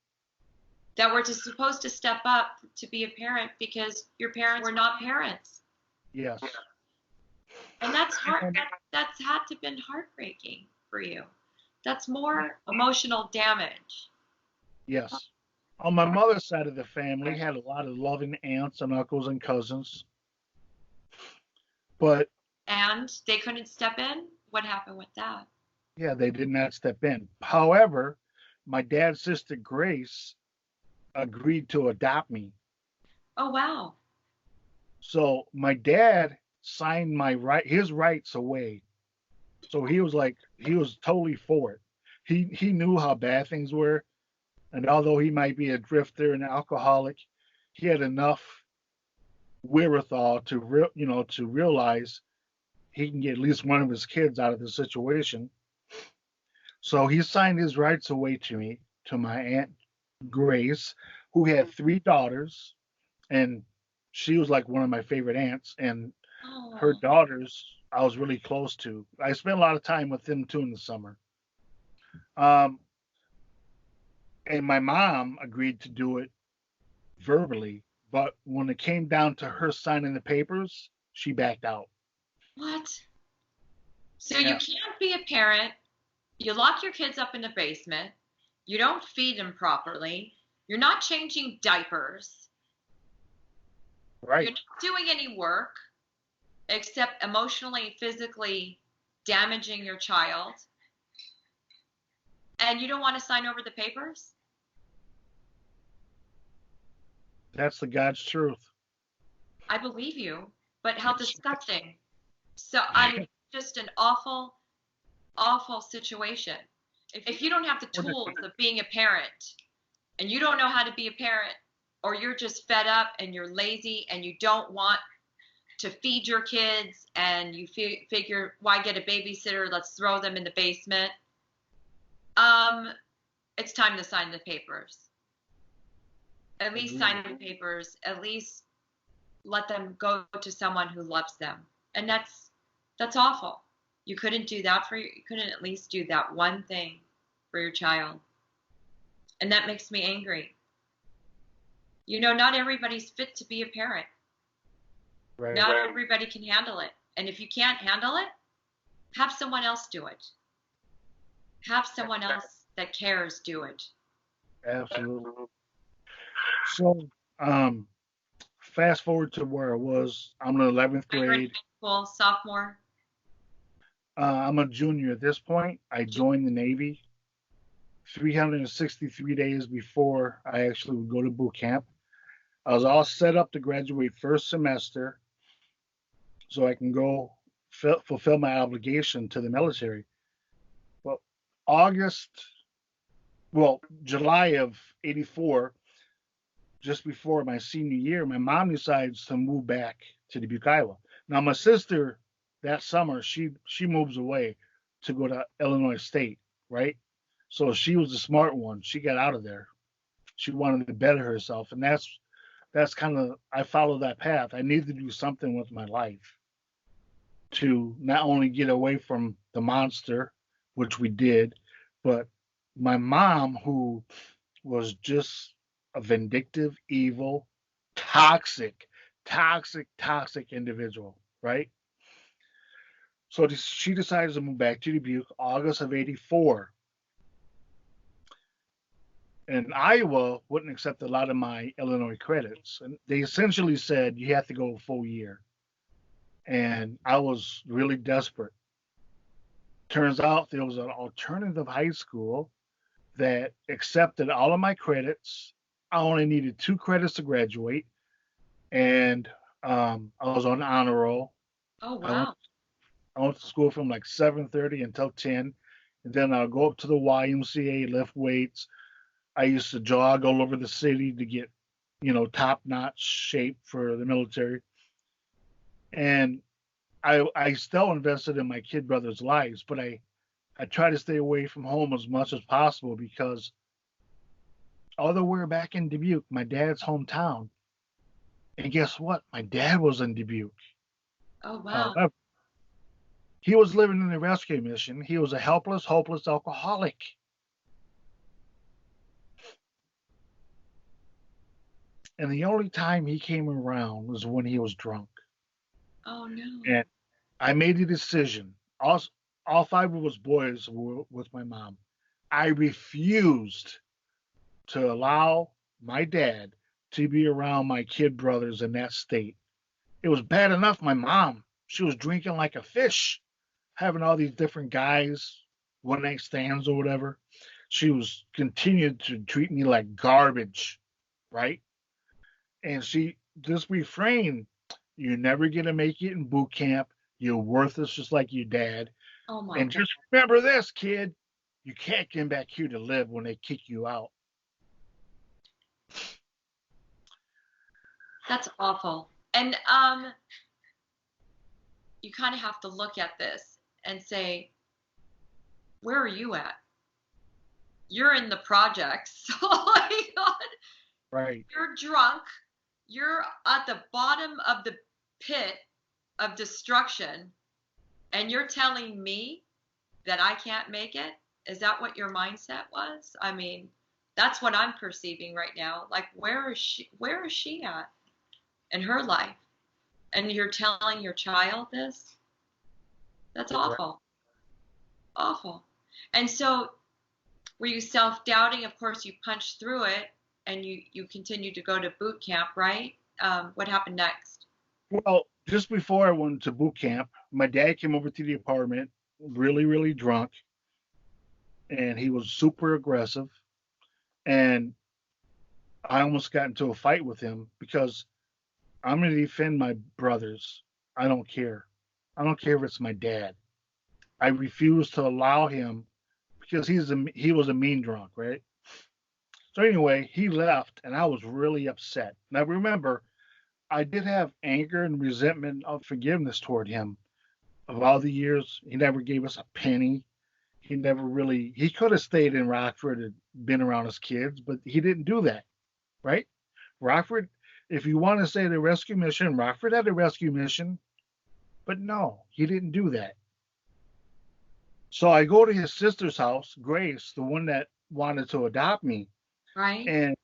that were supposed to step up to be a parent because your parents were not parents. yes. And that's hard. And That's had to have been heartbreaking for you. That's more emotional damage. yes. On my mother's side of the family, had a lot of loving aunts and uncles and cousins, but And they couldn't step in. What happened with that? yeah, they did not step in. However, my dad's sister Grace agreed to adopt me. Oh, wow. So my dad signed his rights away. So he was totally for it. He knew how bad things were, and although he might be a drifter and alcoholic, he had enough wherewithal to realize he can get at least one of his kids out of the situation. So he signed his rights away to me, to my aunt Grace, who had three daughters, and she was like one of my favorite aunts. And her Oh, daughters, I was really close to. I spent a lot of time with them too in the summer. Um, and my mom agreed to do it verbally, but when it came down to her signing the papers, she backed out. what? So you Yeah, can't be a parent. You lock your kids up in the basement. You don't feed them properly. You're not changing diapers. You're right. not doing any work except emotionally, physically damaging your child. And you don't want to sign over the papers? That's the God's truth. I believe you, but how disgusting. So, I mean, just an awful, awful situation. If you don't have the tools of being a parent and you don't know how to be a parent, or you're just fed up and you're lazy and you don't want to feed your kids and you figure, why get a babysitter? Let's throw them in the basement. Um, it's time to sign the papers. At least sign the papers. At least let them go to someone who loves them. And that's awful. You couldn't do that you couldn't at least do that one thing for your child. And that makes me angry. You know, not everybody's fit to be a parent. Right. Not everybody can handle it. And if you can't handle it, have someone else do it. Have someone else that cares do it. Absolutely. So, fast forward to where I was. I'm in 11th You're in grade. high school, sophomore. I'm a junior at this point. I joined the Navy 363 days before I actually would go to boot camp. I was all set up to graduate first semester so I can go fulfill my obligation to the military. Well, August, July of '84, just before my senior year, my mom decides to move back to Dubuque, Iowa. Now, my sister that summer, she moves away to go to Illinois State, right? So she was the smart one. She got out of there. She wanted to better herself, and that's kind of I followed that path. I needed to do something with my life to not only get away from the monster, which we did, but my mom, who was just a vindictive, evil, toxic, toxic individual, right? So she decides to move back to Dubuque, August of '84. And Iowa wouldn't accept a lot of my Illinois credits. And they essentially said you have to go a full year. And I was really desperate. Turns out there was an alternative high school that accepted all of my credits. I only needed 2 credits to graduate, and I was on honor roll. Oh, I went wow. I went to school from like 7:30 until 10, and then I'll go up to the YMCA, lift weights. I used to jog all over the city to get, top notch shape for the military, and I still invested in my kid brothers' lives, but I try to stay away from home as much as possible because although we were back in Dubuque, my dad's hometown. And guess what? My dad was in Dubuque. Oh, wow. However, he was living in the rescue mission. He was a helpless, hopeless alcoholic. And the only time he came around was when he was drunk. Oh, no. And I made a decision. All five of us boys were with my mom. I refused to allow my dad to be around my kid brothers in that state. It was bad enough my mom, she was drinking like a fish, having all these different guys, one night stands or whatever. She was continued to treat me like garbage, right? And she just refrained. You're never gonna make it in boot camp. You're worthless just like your dad. Oh, my And God. just remember this, kid. You can't come back here to live when they kick you out. That's awful. And you kind of have to look at this and say, where are you at? You're in the projects. Oh my God. Right. You're drunk. You're at the bottom of the pit of destruction. And you're telling me that I can't make it? Is that what your mindset was? I mean, that's what I'm perceiving right now. Like, where is she at in her life? And you're telling your child this? That's awful. Awful. And so were you self-doubting? Of course, you punched through it and you continued to go to boot camp, right? What happened next? Well, just before I went to boot camp, my dad came over to the apartment, really, really drunk, and he was super aggressive. And I almost got into a fight with him because I'm going to defend my brothers. I don't care. I don't care if it's my dad. I refuse to allow him because he was a mean drunk, right? So anyway, he left, and I was really upset. Now remember, I did have anger and resentment of forgiveness toward him of all the years. He never gave us a penny. He never really. He could have stayed in Rockford and been around his kids, but he didn't do that, right? Rockford, if you want to say the rescue mission, Rockford had a rescue mission, but no, he didn't do that. So I go to his sister's house, Grace, the one that wanted to adopt me, Right? and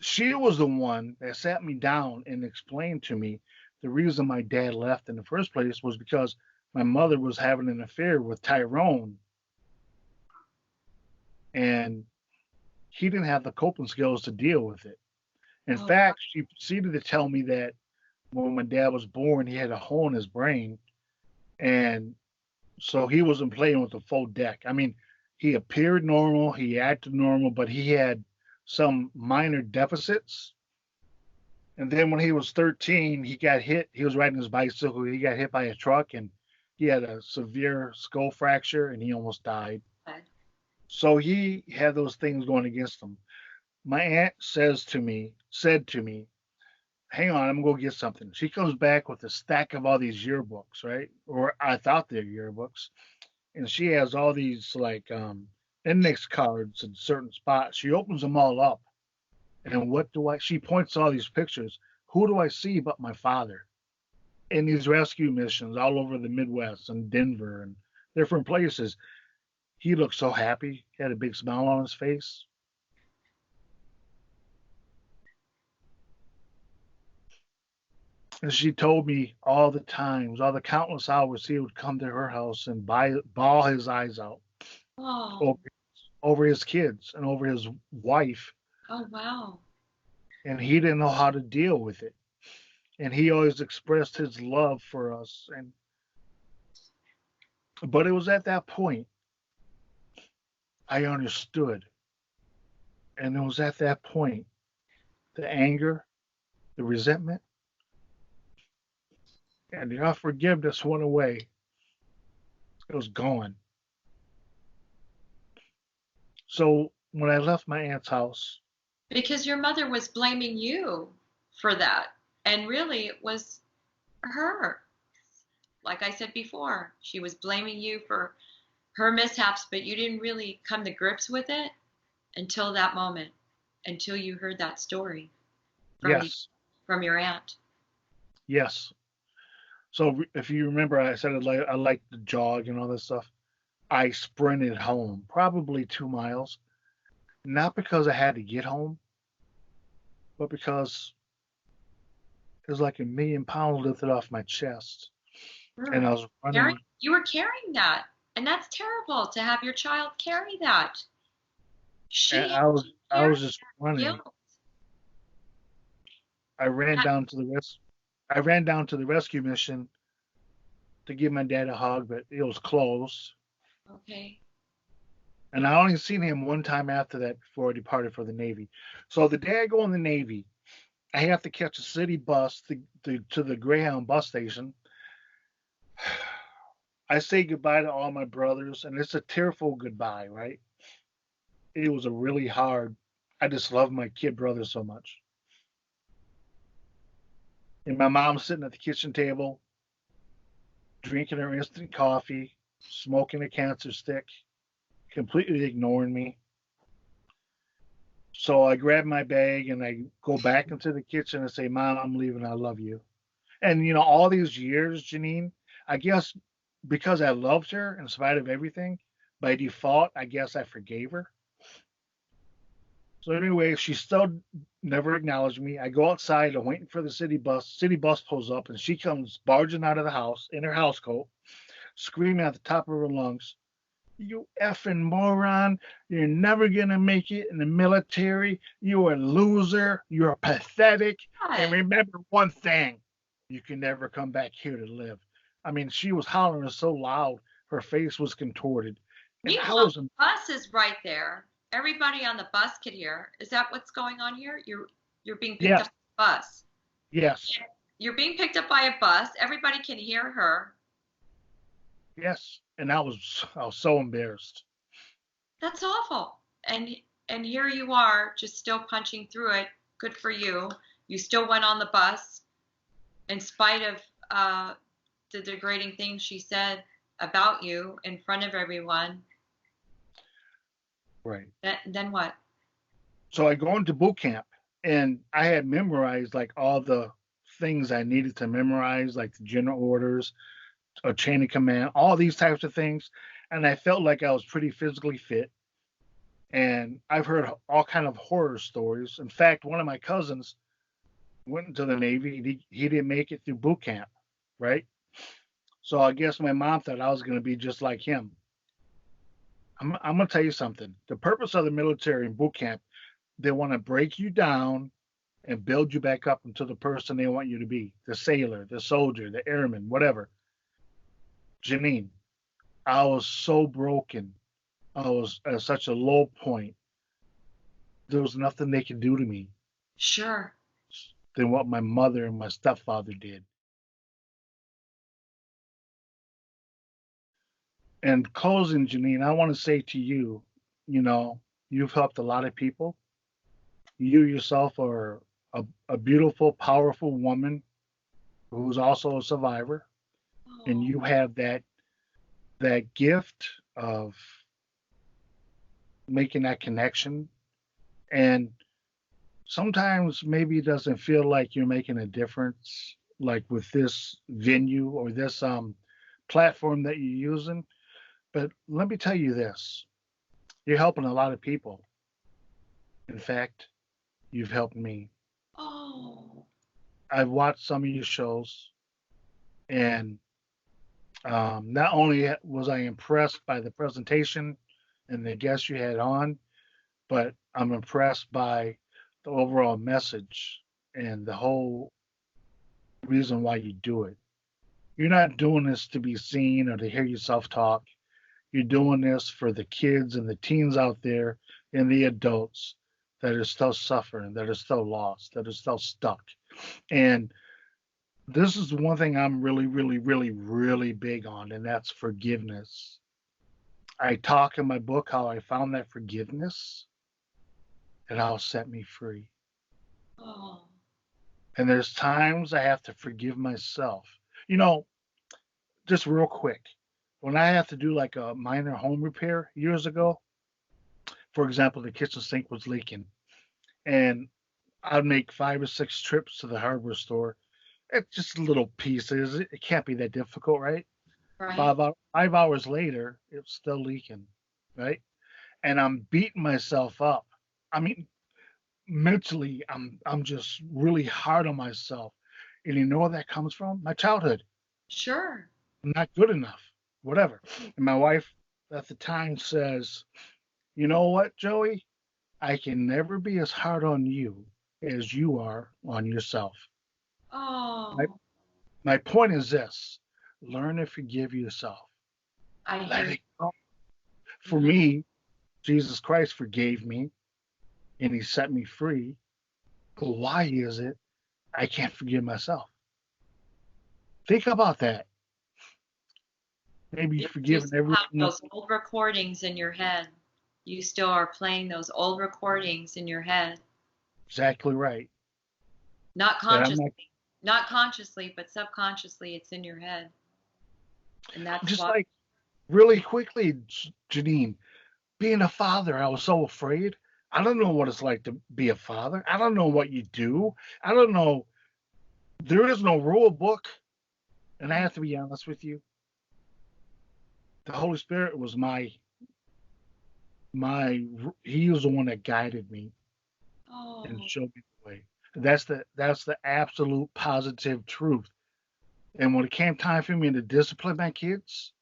she was the one that sat me down and explained to me the reason my dad left in the first place was because my mother was having an affair with Tyrone, and he didn't have the coping skills to deal with it. In Oh, fact, she proceeded to tell me that when my dad was born, he had a hole in his brain, and so he wasn't playing with the full deck. I mean, he appeared normal, he acted normal, but he had some minor deficits. And then when he was 13, he got hit. He was riding his bicycle. He got hit by a truck and he had a severe skull fracture and he almost died. God. So he had those things going against him. My aunt said to me, hang on, I'm going to go get something. She comes back with a stack of all these yearbooks, right? Or I thought they're yearbooks. And she has all these like index cards in certain spots. She opens them all up. And she points to all these pictures. Who do I see but my father in these rescue missions all over the Midwest and Denver and different places? He looked so happy. He had a big smile on his face. And she told me all the times, all the countless hours he would come to her house and bawl his eyes out Oh, over, over his kids and over his wife. oh, wow. And he didn't know how to deal with it. And he always expressed his love for us. But it was at that point I understood. And it was at that point the anger, the resentment, and the unforgiveness went away. It was gone. So when I left my aunt's house, Because your mother was blaming you for that. And really, it was her. Like I said before, she was blaming you for her mishaps, but you didn't really come to grips with it until that moment. until you heard that story Yes. from your aunt. Yes. So if you remember, I said I like to jog and all this stuff. I sprinted home, probably 2 miles, not because I had to get home, but because it was like 1,000,000 pounds lifted off my chest, and I was running. You were carrying that, and that's terrible to have your child carry that. She And had to I carry was just that running. guilt. I ran That- down to the I ran down to the rescue mission to give my dad a hug, but it was closed. okay. And I only seen him one time after that before I departed for the Navy. So the day I go in the Navy, I have to catch a city bus to the Greyhound bus station. I say goodbye to all my brothers, and it's a tearful goodbye, right? It was a really hard. I just love my kid brother so much. And my mom's sitting at the kitchen table, drinking her instant coffee, smoking a cancer stick, completely ignoring me. So I grab my bag and I go back into the kitchen and say, Mom, I'm leaving. I love you. And, all these years, Janine, I guess because I loved her in spite of everything, by default, I guess I forgave her. So anyway, she still never acknowledged me. I go outside. I'm waiting for the city bus. City bus pulls up, and she comes barging out of the house in her house coat, screaming at the top of her lungs, "You effing moron! You're never gonna make it in the military. You're a loser. You're pathetic. And God, remember one thing: you can never come back here to live." I mean, she was hollering so loud, her face was contorted, and I meanwhile, was, the bus is right there. Everybody on the bus could hear. Is that what's going on here? You're being picked yes, up by a bus. yes, You're being picked up by a bus. Everybody can hear her. yes, and I was so embarrassed. That's awful. And here you are, just still punching through it. Good for you. You still went on the bus in spite of the degrading things she said about you in front of everyone. Right. Then what? So I go into boot camp, and I had memorized like all the things I needed to memorize, like the general orders, a chain of command, all these types of things. And I felt like I was pretty physically fit. And I've heard all kind of horror stories. In fact, one of my cousins went into the Navy. He didn't make it through boot camp, right? So I guess my mom thought I was going to be just like him. I'm going to tell you something. The purpose of the military and boot camp, they want to break you down and build you back up into the person they want you to be, the sailor, the soldier, the airman, whatever. Janine, I was so broken. I was at such a low point. There was nothing they could do to me Sure. than what my mother and my stepfather did. And closing, Janine, I want to say to you, you know, you've helped a lot of people. You yourself are a beautiful, powerful woman who's also a survivor, and Oh, you have that gift of making that connection. And sometimes maybe it doesn't feel like you're making a difference, like with this venue or this platform that you're using. But let me tell you this: you're helping a lot of people. In fact, you've helped me. oh, I've watched some of your shows, and not only was I impressed by the presentation and the guests you had on, but I'm impressed by the overall message and the whole reason why you do it. You're not doing this to be seen or to hear yourself talk. You're doing this for the kids and the teens out there and the adults that are still suffering, that are still lost, that are still stuck. And this is one thing I'm really, really, really, really big on, and that's forgiveness. I talk in my book how I found that forgiveness and how it set me free. oh. And there's times I have to forgive myself. You know, just real quick, when I have to do like a minor home repair years ago, for example, the kitchen sink was leaking, and I'd make 5 or 6 trips to the hardware store. It's just little pieces. It can't be that difficult, right? Right. 5 hours later, it's still leaking, right? And I'm beating myself up. I mean, mentally, I'm just really hard on myself. And you know where that comes from? My childhood. Sure. I'm not good enough, whatever. And my wife at the time says, "You know what, Joey? I can never be as hard on you as you are on yourself." My, Oh, my point is this: learn to forgive yourself. I Let hear it go. For you. me, Jesus Christ forgave me and he set me free. But why is it I can't forgive myself? Think about that. Maybe Because you forgiving still everyone. have those old recordings in your head. You still are playing those old recordings in your head. Exactly right. Not That I'm consciously. not Not consciously, but subconsciously it's in your head. And that's just why. like really quickly, Janine, being a father, I was so afraid. I don't know what it's like to be a father. I don't know what you do. I don't know. There is no rule book. And I have to be honest with you. The Holy Spirit was my he was the one that guided me and Oh, showed me the way. That's the absolute positive truth. And when it came time for me to discipline my kids,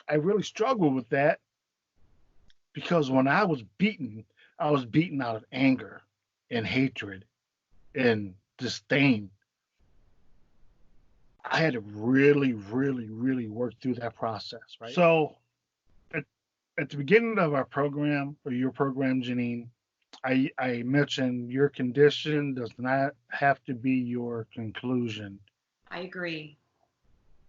I really struggled with that because when I was beaten out of anger and hatred and disdain. I had to really, really, really work through that process, right? So at, at the beginning of our program or your program, Janine, I mentioned your condition does not have to be your conclusion. I agree.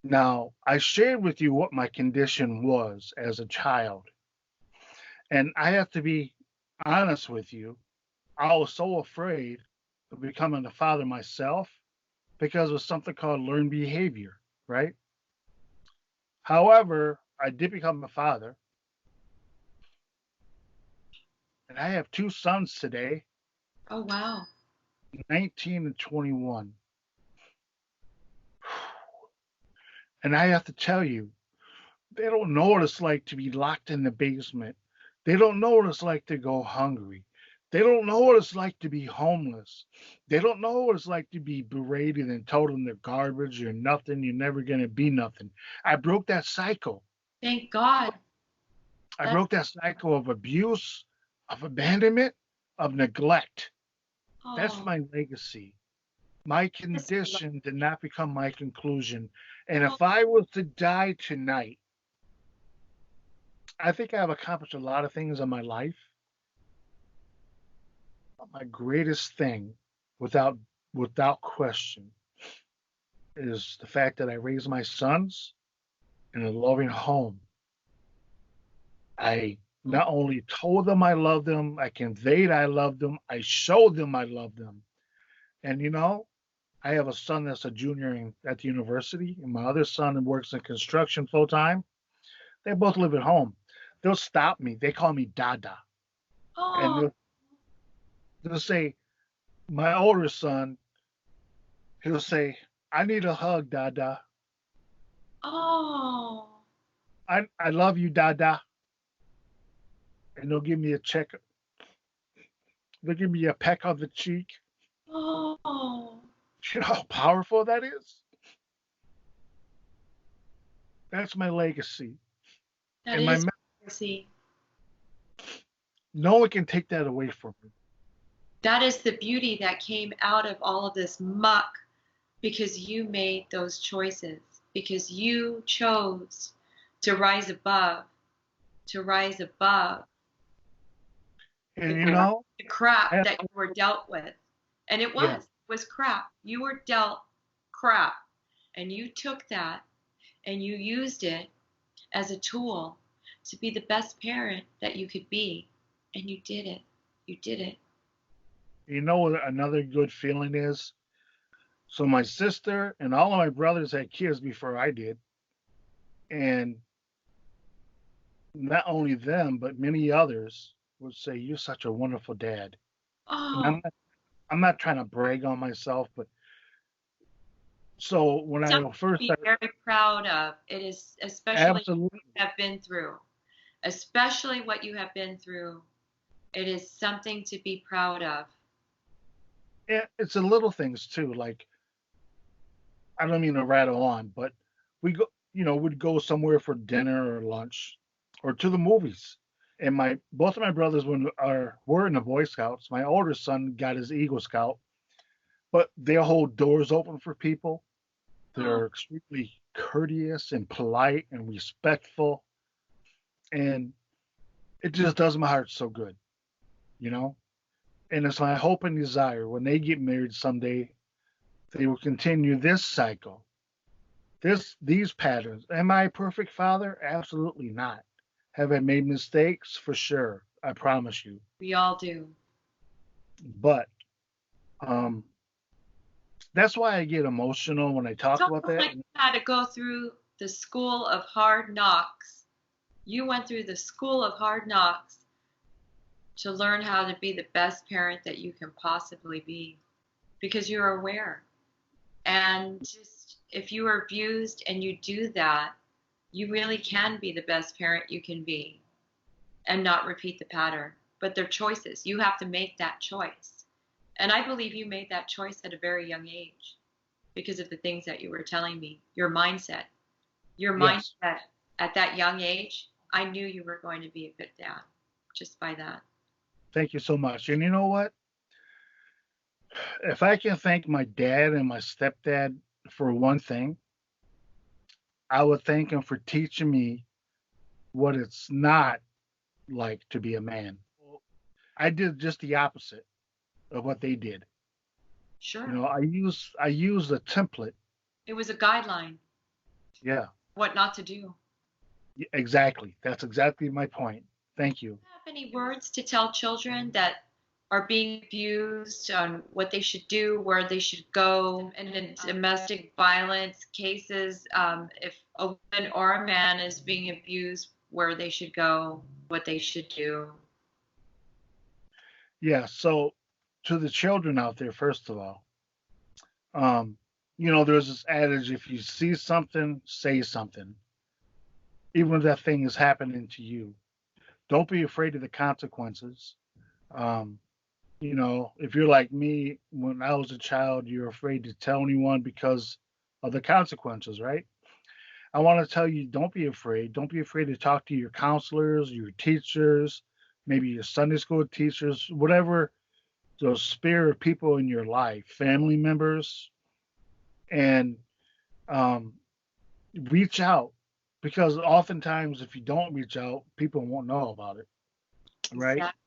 Now, I shared with you what my condition was as a child, and I have to be honest with you. I was so afraid of becoming a father myself because of something called learned behavior, right? However, I did become a father, and I have 2 sons today, Oh, wow. 19 and 21. And I have to tell you, they don't know what it's like to be locked in the basement. They don't know what it's like to go hungry. They don't know what it's like to be homeless. They don't know what it's like to be berated and told them they're garbage, you're nothing, you're never going to be nothing. I broke that cycle. Thank God. I That's, broke that cycle of abuse, of abandonment, of neglect. That's oh, my legacy. My that's condition did not become my conclusion. And oh, if I was to die tonight, I think I've accomplished a lot of things in my life. My greatest thing, without without question, is the fact that I raised my sons in a loving home. I not only told them I loved them, I conveyed I loved them, I showed them I loved them. And I have a son that's a junior at the university, and my other son works in construction full time. They both live at home. They'll stop me. They call me Dada, and oh, they'll say, my older son, he'll say, "I need a hug, Dada. oh, I love you, Dada." And they'll give me a check. They'll give me a peck on the cheek. oh. You know how powerful that is? That's my legacy. That And my is legacy. no one can take that away from me. That is the beauty that came out of all of this muck because you made those choices, because you chose to rise above, to rise above And the, the I crap have, that you were dealt with. And yeah, was crap. You were dealt crap. And you took that and you used it as a tool to be the best parent that you could be. And you did it. You did it. you know what another good feeling is? So my sister and all of my brothers had kids before I did. And not only them, but many others would say, "You're such a wonderful dad." And Oh, I'm not trying to brag on myself, but so when I something to first be started, very proud of. It is especially what absolutely, you have been through, especially what you have been through. It is something to be proud of. it's the little things too. Like I don't mean to rattle on, but we'd go somewhere for dinner or lunch, or to the movies. And my both of my brothers were in the Boy Scouts. My older son got his Eagle Scout, but they hold doors open for people. Oh, They're extremely courteous and polite and respectful, and it just does my heart so good, you know. And it's my hope and desire when they get married someday, they will continue this cycle, these patterns. Am I a perfect father? Absolutely not. Have I made mistakes? For sure, I promise you. we all do. But um, that's why I get emotional when I It's talk about almost that. like you had to go through the school of hard knocks. You went through the school of hard knocks to learn how to be the best parent that you can possibly be because you're aware. And just if you are abused and you do that, you really can be the best parent you can be and not repeat the pattern. But they're choices. You have to make that choice. And I believe you made that choice at a very young age because of the things that you were telling me. Your mindset. Your Yes, mindset at that young age, I knew you were going to be a good dad just by that. thank you so much. And you know what? If I can thank my dad and my stepdad for one thing, I would thank them for teaching me what it's not like to be a man. I did just the opposite of what they did. Sure. I use a template. It was a guideline, Yeah, what not to do. exactly. That's exactly my point. Thank you. Have any words to tell children that are being abused on what they should do, where they should go, and in domestic violence cases, if a woman or a man is being abused, where they should go, what they should do? Yeah. So to the children out there, first of all, um, there's this adage: if you see something, say something, even if that thing is happening to you. Don't be afraid of the consequences. Um, if you're like me, when I was a child, you're afraid to tell anyone because of the consequences, right? I want to tell you, don't be afraid. Don't be afraid to talk to your counselors, your teachers, maybe your Sunday school teachers, whatever those spirit people in your life, family members, and um, reach out. Because oftentimes, if you don't reach out, people won't know about it, right? Exactly.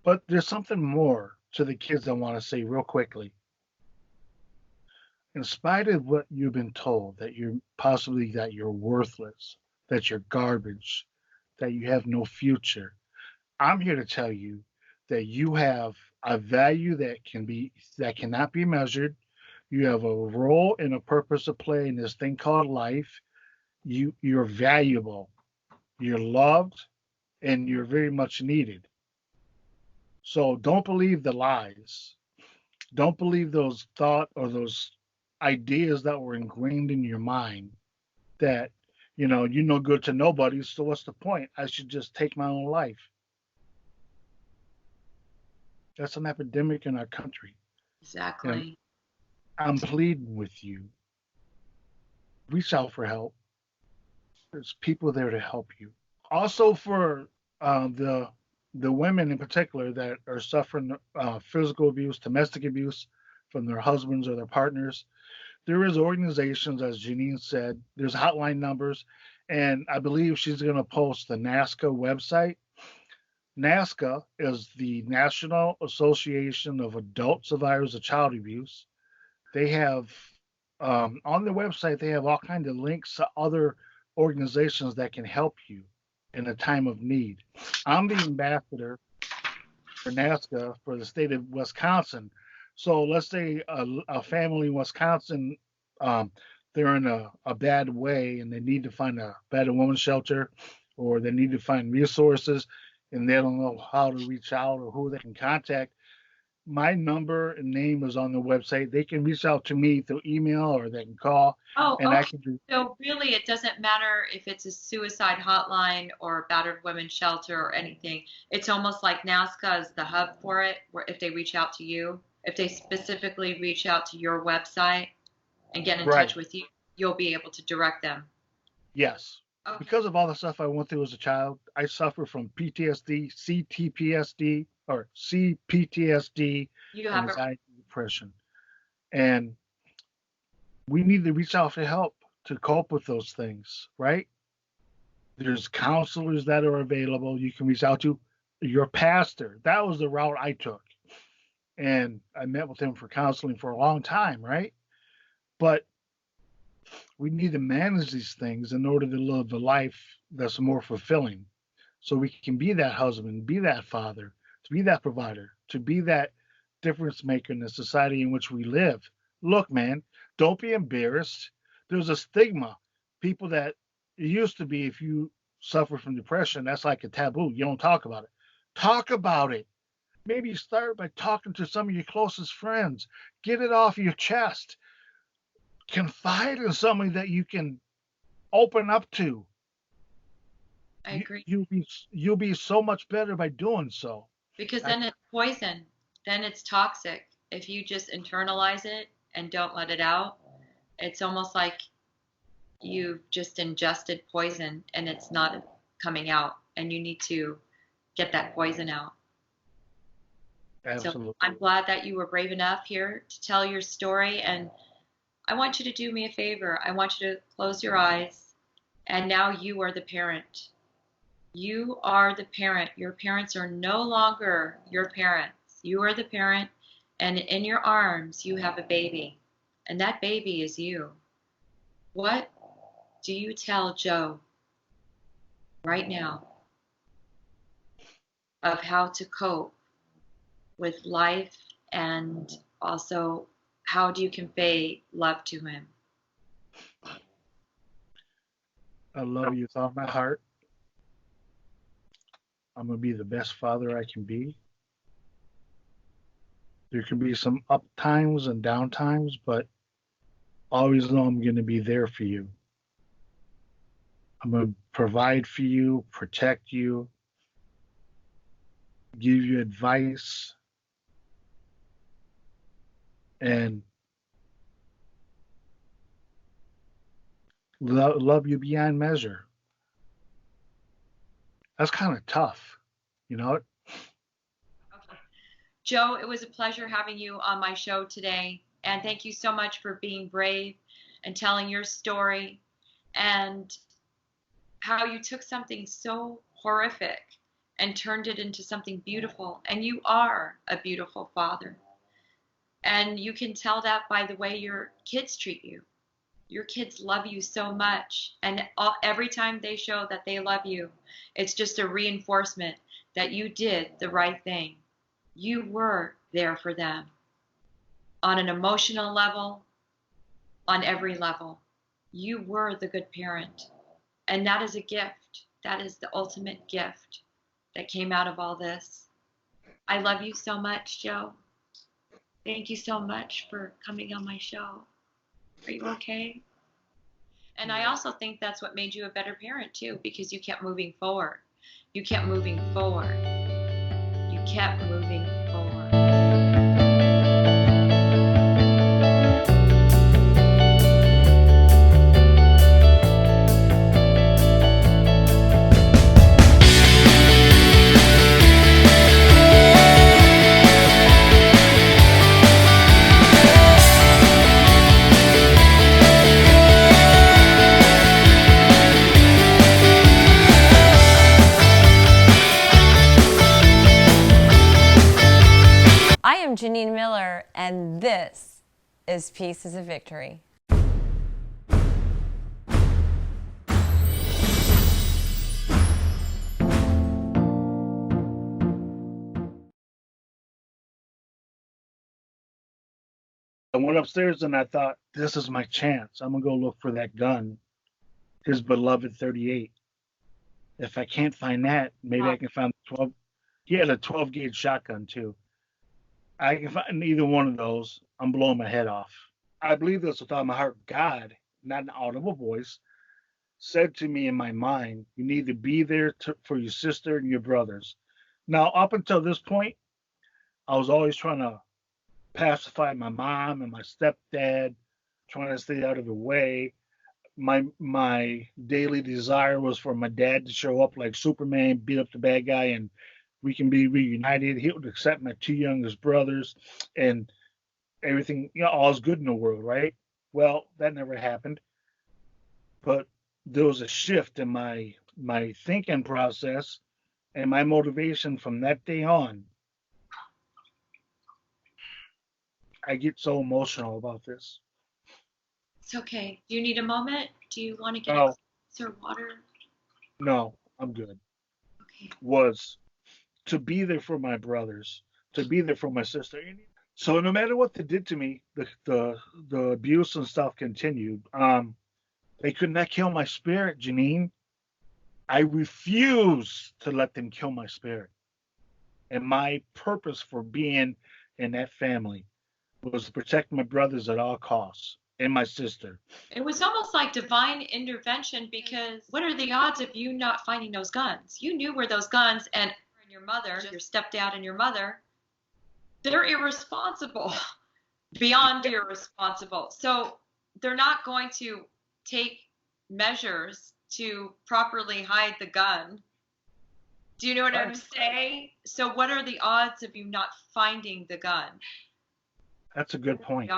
But there's something more to the kids I want to say real quickly. In spite of what you've been told, that you're worthless, that you're garbage, that you have no future, I'm here to tell you that you have a value that cannot be measured. You have a role and a purpose to play in this thing called life. You're valuable, you're loved, and you're very much needed. So don't believe the lies. Don't believe those thought or those ideas that were ingrained in your mind that, you're no good to nobody. So what's the point? I should just take my own life. That's an epidemic in our country. And Exactly. I'm pleading with you. Reach out for help. There's people there to help you. Also, for the women in particular that are suffering physical abuse, domestic abuse from their husbands or their partners, there is organizations, as Janine said. There's hotline numbers, and I believe she's going to post the NASCA website. NASCA is the National Association of Adult Survivors of Child Abuse. They have on their website they have all kinds of links to other organizations that can help you in a time of need. I'm the ambassador for NASCA for the state of Wisconsin. So let's say a family in Wisconsin, um, they're in a bad way and they need to find a better women's shelter, or they need to find resources. and they don't know how to reach out or who they can contact, my number and name is on the website. They can reach out to me through email or they can call, Oh, and I okay. can do. So really, it doesn't matter if it's a suicide hotline or a battered women's shelter or anything. It's almost like NASCA is the hub for it, where if they reach out to you, if they specifically reach out to your website and get in Right. touch with you, you'll be able to direct them. Yes. Okay. Because of all the stuff I went through as a child, I suffer from PTSD, CTPSD, or CPTSD, You have it. anxiety, depression. And we need to reach out for help to cope with those things, right? There's counselors that are available. You can reach out to your pastor. That was the route I took. And I met with him for counseling for a long time, right? But we need to manage these things in order to live a life that's more fulfilling. So we can be that husband, be that father, to be that provider, to be that difference maker in the society in which we live. Look, man, don't be embarrassed. There's a stigma. People that it used to be, if you suffer from depression, that's like a taboo. You don't talk about it. Talk about it. Maybe start by talking to some of your closest friends. Get it off your chest. Confide in somebody that you can open up to. I agree. You'll be so much better by doing so. Because then it's poison. Then it's toxic. If you just internalize it and don't let it out, it's almost like you've just ingested poison and it's not coming out, and you need to get that poison out. Absolutely. So I'm glad that you were brave enough here to tell your story, and I want you to do me a favor. I want you to close your eyes, and now you are the parent. You are the parent. Your parents are no longer your parents. You are the parent, and in your arms you have a baby, and that baby is you. What do you tell Joe right now of how to cope with life, and also how do you convey love to him? I love you with all my heart. I'm going to be the best father I can be. There can be some up times and down times, but always know I'm going to be there for you. I'm going to provide for you, protect you, give you advice, and love you beyond measure. That's kind of tough, you know? Okay. Joe, it was a pleasure having you on my show today. And thank you so much for being brave and telling your story, and how you took something so horrific and turned it into something beautiful. And you are a beautiful father. And you can tell that by the way your kids treat you. Your kids love you so much. And every time they show that they love you, it's just a reinforcement that you did the right thing. You were there for them on an emotional level, on every level. You were the good parent. And that is a gift. That is the ultimate gift that came out of all this. I love you so much, Joe. Thank you so much for coming on my show. Are you okay? And I also think that's what made you a better parent too, because you kept moving forward. You kept moving forward. You kept moving forward. I am Janine Miller, and this is Pieces of Victory. I went upstairs and I thought, this is my chance. I'm going to go look for that gun, his beloved 38. If I can't find that, maybe I can find the 12. He had a 12 gauge shotgun too. I can find either one of those. I'm blowing my head off. I believe this with all my heart. God, not an audible voice, said to me in my mind, "You need to be there for your sister and your brothers." Now, up until this point, I was always trying to pacify my mom and my stepdad, trying to stay out of the way. My daily desire was for my dad to show up like Superman, beat up the bad guy, and we can be reunited. He would accept my two youngest brothers, and everything, all's good in the world, right? Well, that never happened. But there was a shift in my thinking process and my motivation from that day on. I get so emotional about this. It's okay. Do you need a moment? Do you want to get a Oh, glass or water? no, I'm good. Okay. Was to be there for my brothers, to be there for my sister. So no matter what they did to me, the abuse and stuff continued. They could not kill my spirit, Janine. I refuse to let them kill my spirit. And my purpose for being in that family was to protect my brothers at all costs and my sister. It was almost like divine intervention, because what are the odds of you not finding those guns? You knew where those guns, and your mother, your stepdad and your mother, they're irresponsible, beyond irresponsible. So they're not going to take measures to properly hide the gun. Do you know what I'm saying? So what are the odds of you not finding the gun? That's a good point.